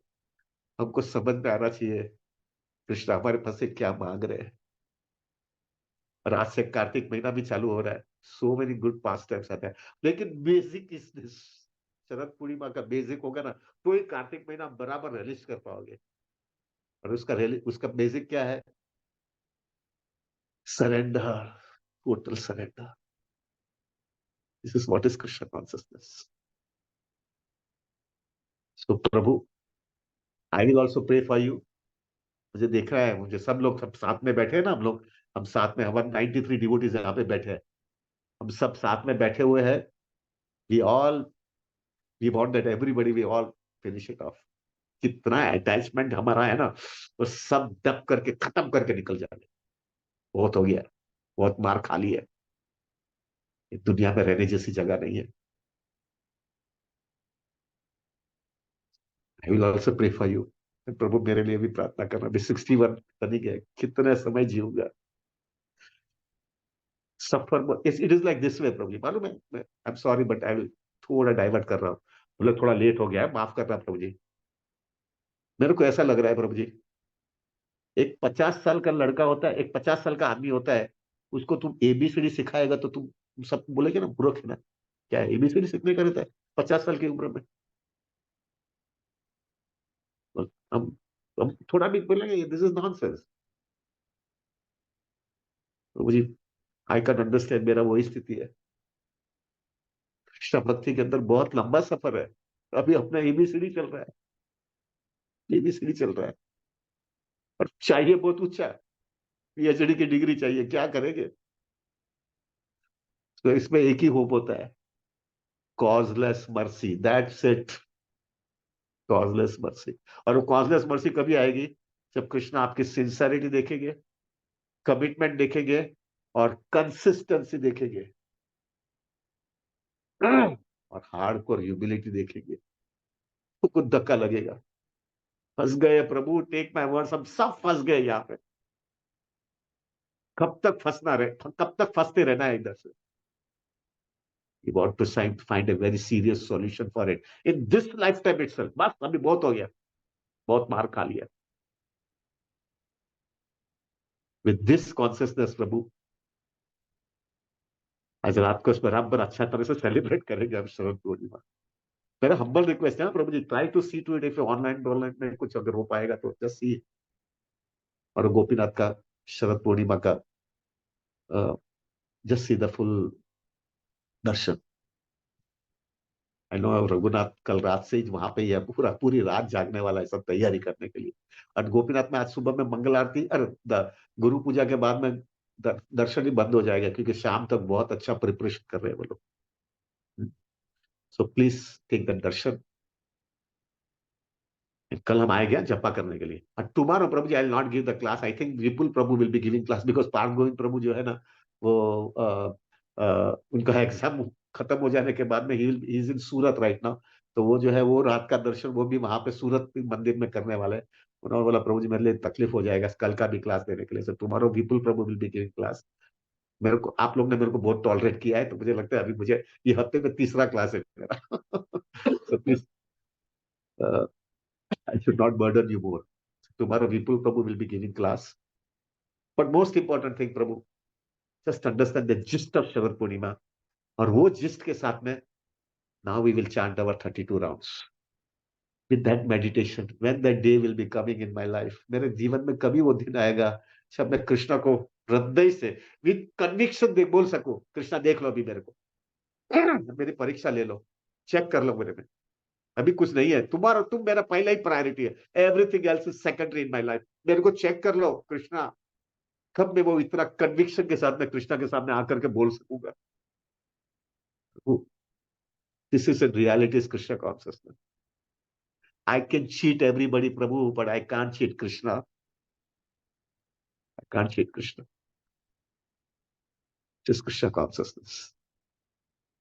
हमको समझ में आना चाहिए कृष्ण हमारे पास से क्या मांग रहे हैं। और आज से कार्तिक महीना भी चालू हो रहा है, सो मेनी गुड पास टाइम्स आते हैं, लेकिन बेसिक इज दिस। शरद पूर्णिमा का बेसिक होगा ना, तो ही कार्तिक महीना बराबर रिलीज कर पाओगे। और उसका बेसिक क्या है? Surrender, total surrender. This is what is Krishna consciousness. So प्रभु, I will also pray for you. मुझे देख रहा है, मुझे सब लोग, सब साथ में बैठे हैं ना हम लोग, हम साथ में, हमारे 93 डिवोटीज यहाँ पे बैठे हैं, हम सब साथ में बैठे हुए हैं। We all, we want that everybody, we all finish it off. कितना अटैचमेंट हमारा है ना, वो सब दब करके खत्म करके निकल जाए। बहुत हो गया, बहुत मार खा ली है, इस दुनिया में रहने जैसी जगह नहीं है। I will also pray for you. प्रभु मेरे लिए भी प्रार्थना करना, अभी 61 बनी गया, कितने समय जीऊंगा। सफर it is like this way प्रभु जी, मालूम है, I am sorry but I will, थोड़ा डाइवर्ट कर रहा हूँ, मतलब थोड़ा लेट हो गया है, माफ करना प्रभु जी। मेरे को ऐसा लग रहा है प्रभु जी, एक 50 साल का लड़का होता है, एक 50 साल का आदमी होता है, उसको तुम एबीसीडी सिखाएगा तो तुम सब बोलेगे ना मूर्ख है ना, क्या एबीसीडी सीखने का रहता है 50 साल की उम्र में? हम हम थोड़ा भी बोलेंगे दिस इज नॉनसेंस। प्रभु जी, आई कैन अंडरस्टैंड, मेरा वही स्थिति है। कृष्ण भक्ति के अंदर बहुत लंबा सफर है, अभी अपना एबीसीडी चल रहा है। एबीसीडी चल रहा है, और चाहिए बहुत ऊंचा, पीएचडी की डिग्री चाहिए, क्या करेंगे? तो इसमें एक ही होप होता है, causeless mercy, that's it. Causeless mercy. और वो कॉजलेस मर्सी कभी आएगी? जब कृष्ण आपकी सिंसेरिटी देखेंगे, कमिटमेंट देखेंगे, और कंसिस्टेंसी देखेंगे, और हार्डकोर ह्यूमिलिटी देखेंगे, तो कुछ धक्का लगेगा। फंस गए प्रभु, टेक माय वर्ड्स, हम सब फंस गए यहाँ पे। कब तक फंसना रहे, कब तक फंसते रहना है इधर से? We want to find a very serious solution for it in this lifetime itself. बस अभी बहुत हो गया, बहुत मार खा लिया। With this consciousness प्रभु, आज रात को बराबर अच्छा तरह से सेलिब्रेट करेंगे हम शरद पूर्णिमा। मेरा हम्बल रिक्वेस्ट है ना प्रभु जी, try to see to it, if online online में कुछ अगर हो पाएगा तो जस्ट सी। और गोपीनाथ का शरद पूर्णिमा का just see the full Darshan. I know Raghunath कल रात से ही वहां पे ही है, पूरा पूरी रात जागने वाला है सब तैयारी करने के लिए। और गोपीनाथ में आज सुबह में मंगल आरती, और गुरु पूजा के बाद में दर्शन ही बंद हो जाएगा, क्योंकि शाम तक बहुत अच्छा प्रिपरेशन कर रहे हैं वो लोग। सो प्लीज टेक द दर्शन। कल हम आए गया जपा करने के लिए, और टुमारो प्रभु जी I will not give the class, I think Vipul प्रभु will be giving class, because Parth Govind प्रभु जो है ना, वो उनका एग्जाम खत्म हो जाने के बाद में he is in Surat right now. तो वो जो है वो रात का दर्शन वो भी वहां पे सूरत मंदिर में करने वाले हैं। उन्होंने बोला प्रभु जी मेरे लिए तकलीफ हो जाएगा कल का भी क्लास देने के लिए, सो टुमारो विपुल प्रभु विल बी गिविंग क्लास। मेरे को आप लोग ने मेरे को बहुत टॉलरेट किया है, तो मुझे लगता है अभी मुझे ये हफ्ते में तीसरा क्लास है मेरा। So please, I should not burden you more. Tomorrow Vipul Prabhu will be giving class. But most important thing, Prabhu, just understand the gist of Shabad Purnima. और वो gist के साथ में now we will chant our 32 rounds. With that meditation, when that day will be coming in my life, मेरे जीवन में कभी वो दिन आएगा जब मैं कृष्णा को हृदय से विद कन्विक्शन बोल सकूं, कृष्णा देख लो अभी मेरे को, मेरी परीक्षा ले लो, चेक कर लो मेरे में, अभी कुछ नहीं है, तुम्हारा तुम मेरा पहला ही प्रायोरिटी है, everything else is secondary in my life, मेरे को चेक कर लो कृष्णा। कब मैं वो इतना कन्विक्शन के साथ में कृष्णा के सामने आकर के बोल सकूंगा? This is reality is Krishna consciousness. I can cheat everybody Prabhu, but I can't cheat Krishna, I can't cheat Krishna, this Krishna consciousness.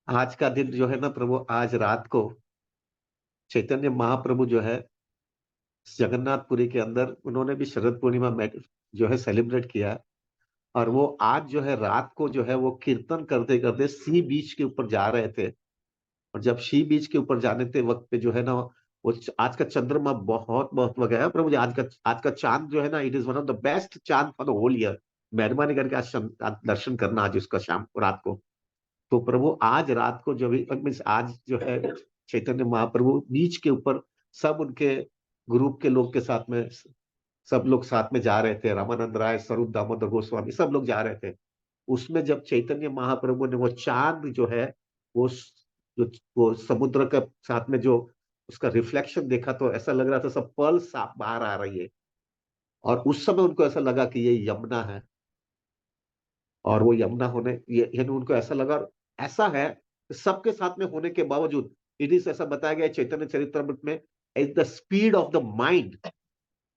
आज का दिन जो है ना प्रभु, आज रात को चैतन्य महाप्रभु जो है जगन्नाथपुरी के अंदर, उन्होंने भी शरद पूर्णिमा में जो है सेलिब्रेट किया। और वो आज जो है रात को जो है वो कीर्तन करते करते सी बीच के ऊपर जा रहे थे। और जब सी बीच के ऊपर जाने के वक्त पे जो है ना, वो आज का चंद्रमा बहुत बहुत वगैरह प्रभु जी, आज का चांद जो है ना, it is one of the best चांद फॉर द होल ईयर। मेहरबानी करके आज दर्शन करना, आज उसका शाम रात को। तो प्रभु आज रात को जो भी मीन्स आज जो है चैतन्य महाप्रभु बीच के ऊपर सब उनके ग्रुप के लोग के साथ में, सब लोग साथ में जा रहे थे, रामानंद राय, स्वरूप दामोदर गोस्वामी, सब लोग जा रहे थे। उसमें जब चैतन्य महाप्रभु ने वो चांद जो है, वो जो वो समुद्र के साथ में जो उसका रिफ्लेक्शन देखा, तो ऐसा लग रहा था सब पर्ल साफ बाहर आ रही है। और उस समय उनको ऐसा लगा कि ये यमुना है, और वो यमुना होने ये यानी उनको ऐसा लगा, और ऐसा है सबके साथ में होने के बावजूद, इट इज ऐसा बताया गया चैतन्य चरित्रमृत में, is the speed of the mind,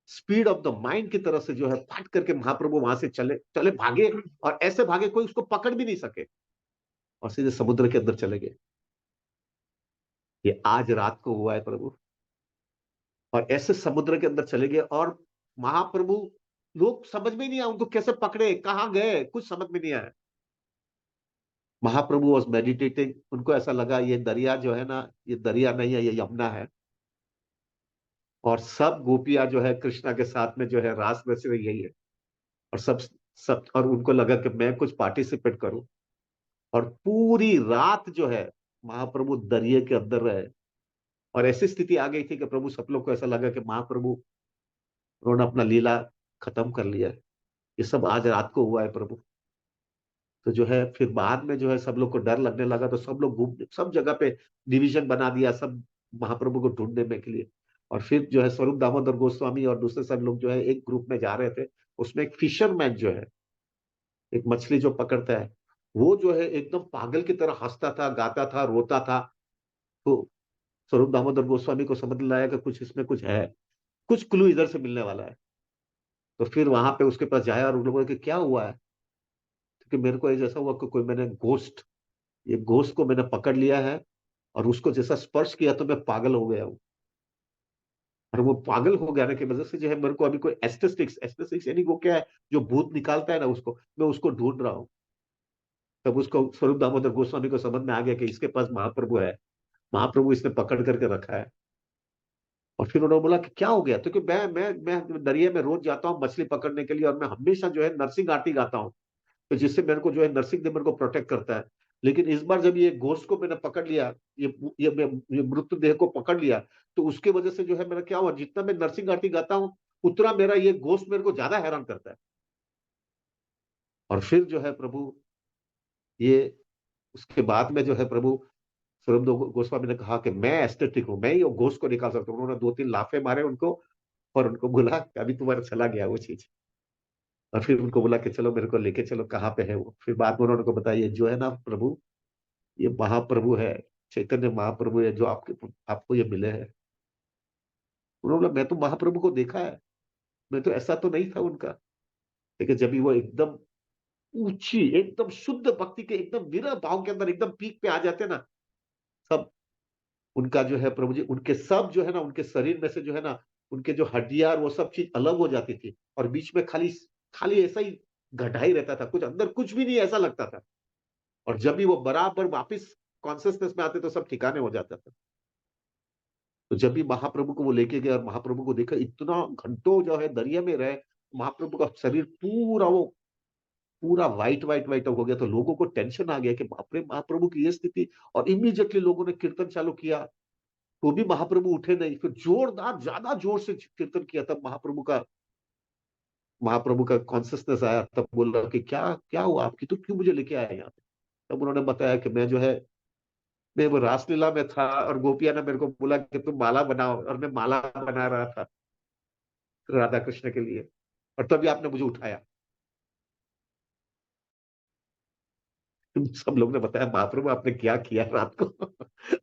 speed of the mind की तरह से जो है फट करके महाप्रभु वहां से चले चले भागे, और ऐसे भागे कोई उसको पकड़ भी नहीं सके, और सीधे समुद्र के अंदर चले गए। ये आज रात को हुआ है प्रभु। और ऐसे समुद्र के अंदर चले गए, और महाप्रभु लोग समझ में नहीं आया उनको कैसे पकड़े, कहाँ गए, कुछ समझ में नहीं आया। महाप्रभु वॉज मेडिटेटिंग, उनको ऐसा लगा ये दरिया जो है ना, ये दरिया नहीं है, ये यमुना है। और सब गोपियां जो है कृष्णा के साथ में जो है रास रच रही है, और सब सब और उनको लगा कि मैं कुछ पार्टिसिपेट करूं। और पूरी रात जो है महाप्रभु दरिया के अंदर रहे। और ऐसी स्थिति आ गई थी कि प्रभु सब लोग को ऐसा लगा कि महाप्रभु उन्होंने अपना लीला खत्म कर लिया है। ये सब आज रात को हुआ है प्रभु। तो जो है फिर बाद में जो है सब लोग को डर लगने लगा, तो सब लोग घूम सब जगह पे डिवीजन बना दिया सब महाप्रभु को ढूंढने में के लिए। और फिर जो है स्वरूप दामोदर गोस्वामी और दूसरे सब लोग जो है एक ग्रुप में जा रहे थे। उसमें एक फिशरमैन जो है, एक मछली जो पकड़ता है, वो जो है एकदम पागल की तरह हंसता था, गाता था, रोता था। तो स्वरूप दामोदर गोस्वामी को समझ लाया कि कुछ इसमें कुछ है, कुछ क्लू इधर से मिलने वाला है। तो फिर वहां पे उसके पास जाया और उन लोगों ने, क्या हुआ है? क्योंकि मेरे को ऐसा हुआ कि कोई मैंने घोस्ट, ये घोस्ट को मैंने पकड़ लिया है, और उसको जैसा स्पर्श किया तो मैं पागल हो गया हूँ। और वो पागल हो गया ना की वजह से जो है मेरे को अभी कोई एस्टेटिक्स, एस्टेटिक्स यानी वो क्या है, जो भूत निकालता है ना, उसको मैं उसको ढूंढ रहा हूँ। तब उसको स्वरूप दामोदर गोस्वामी को समझ में आ गया कि इसके पास महाप्रभु है, महाप्रभु इसने पकड़ करके रखा है। और फिर उन्होंने बोला कि क्या हो गया? तो कि मैं दरिया में रोज जाता हूँ मछली पकड़ने के लिए, और मैं हमेशा जो है नरसिंह आरती गाता हूँ, तो जिससे मेरे को जो है नरसिंह देव मेरे को प्रोटेक्ट करता है। लेकिन इस बार जब ये घोस्ट को मैंने पकड़ लिया, ये मृतदेह को पकड़ लिया, तो उसके वजह से जो है मेरा क्या हुआ, जितना मैं नरसिंह आरती गाता हूँ उतना मेरा ये घोस्ट मेरे को ज्यादा हैरान करता है। और फिर जो है प्रभु, ये उसके बाद में जो है प्रभु स्वरूप गोस्वामी ने कहा कि मैं एस्थेटिक हूं, मैं ही घोस्ट को निकाल सकता हूँ। उन्होंने दो तीन लाफे मारे उनको, और उनको बोला कि अभी तुम्हारा चला गया वो चीज। और फिर उनको बोला कि चलो मेरे को लेके चलो, कहाँ पे है वो? फिर बाद में उन्होंने को बताया, ये जो है ना प्रभु, ये महाप्रभु है, चैतन्य महाप्रभु है, जो आपको ये मिले हैं। उन्होंने बोला, मैं तो महाप्रभु को देखा है, मैं तो ऐसा तो नहीं था उनका। लेकिन जब भी वो एकदम ऊंची, एकदम शुद्ध भक्ति के एकदम विरह भाव के अंदर एकदम पीक पे आ जाते ना, सब उनका जो है प्रभु जी, उनके सब जो है ना, उनके शरीर में से जो है ना, उनके जो हड्डियां और वो सब चीज अलग हो जाती थी, और बीच में खाली खाली ऐसा ही गड्ढा ही रहता था, कुछ अंदर कुछ भी नहीं ऐसा लगता था। और जब भी वो बराबर वापिस कॉन्सियसनेस में आते तो सब ठिकाने हो जाता था। तो जब भी महाप्रभु को वो लेके गए और महाप्रभु को देखा, इतना घंटों जो है दरिया में रहे, महाप्रभु का शरीर पूरा वो पूरा व्हाइट व्हाइट व्हाइट हो गया, तो लोगों को टेंशन आ गया कि बाप रे, महाप्रभु की ये स्थिति। और इमीडिएटली लोगों ने कीर्तन चालू किया, तो भी महाप्रभु उठे नहीं। फिर जोरदार, ज्यादा जोर से कीर्तन किया, तब महाप्रभु का कॉन्सियसनेस आया। तब बोला कि क्या क्या हुआ आपकी, तो क्यों मुझे लेके आए यहाँ पे? तब उन्होंने बताया कि मैं जो है, मैं वो रासलीला में था, और गोपिया ने मेरे को बोला कि तुम माला बनाओ, और मैं माला बना रहा था राधा कृष्ण के लिए, और तभी आपने मुझे उठाया। तुम सब लोग ने बताया, महाप्रभु आपने क्या किया रात को?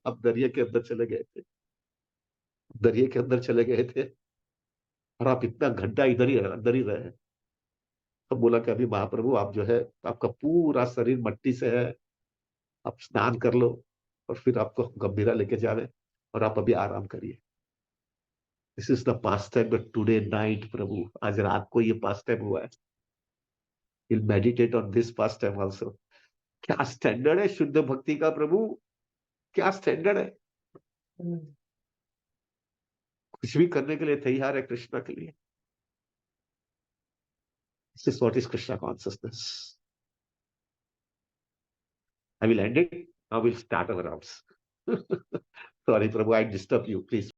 अब दरिया के अंदर चले गए थे, दरिया के अंदर चले गए थे, और आप इतना घंटा इधर ही रहे। तो बोला कि अभी महाप्रभु आप जो है, आपका पूरा शरीर मट्टी से है, आप स्नान कर लो, और फिर आपको गंभीरा लेके जावे, और आप अभी आराम करिए। This is the pastime today night प्रभु, आज रात को ये पास्ट टाइम हुआ है। Will meditate on this pastime also. क्या स्टैंडर्ड है शुद्ध भक्ति का प्रभु, क्या स्टैंडर्ड है! कुछ भी करने के लिए तैयार है कृष्णा के लिए। This is what is Krishna consciousness. I will end it. Now we'll start our rounds. Sorry, Prabhu, I disturb you. Please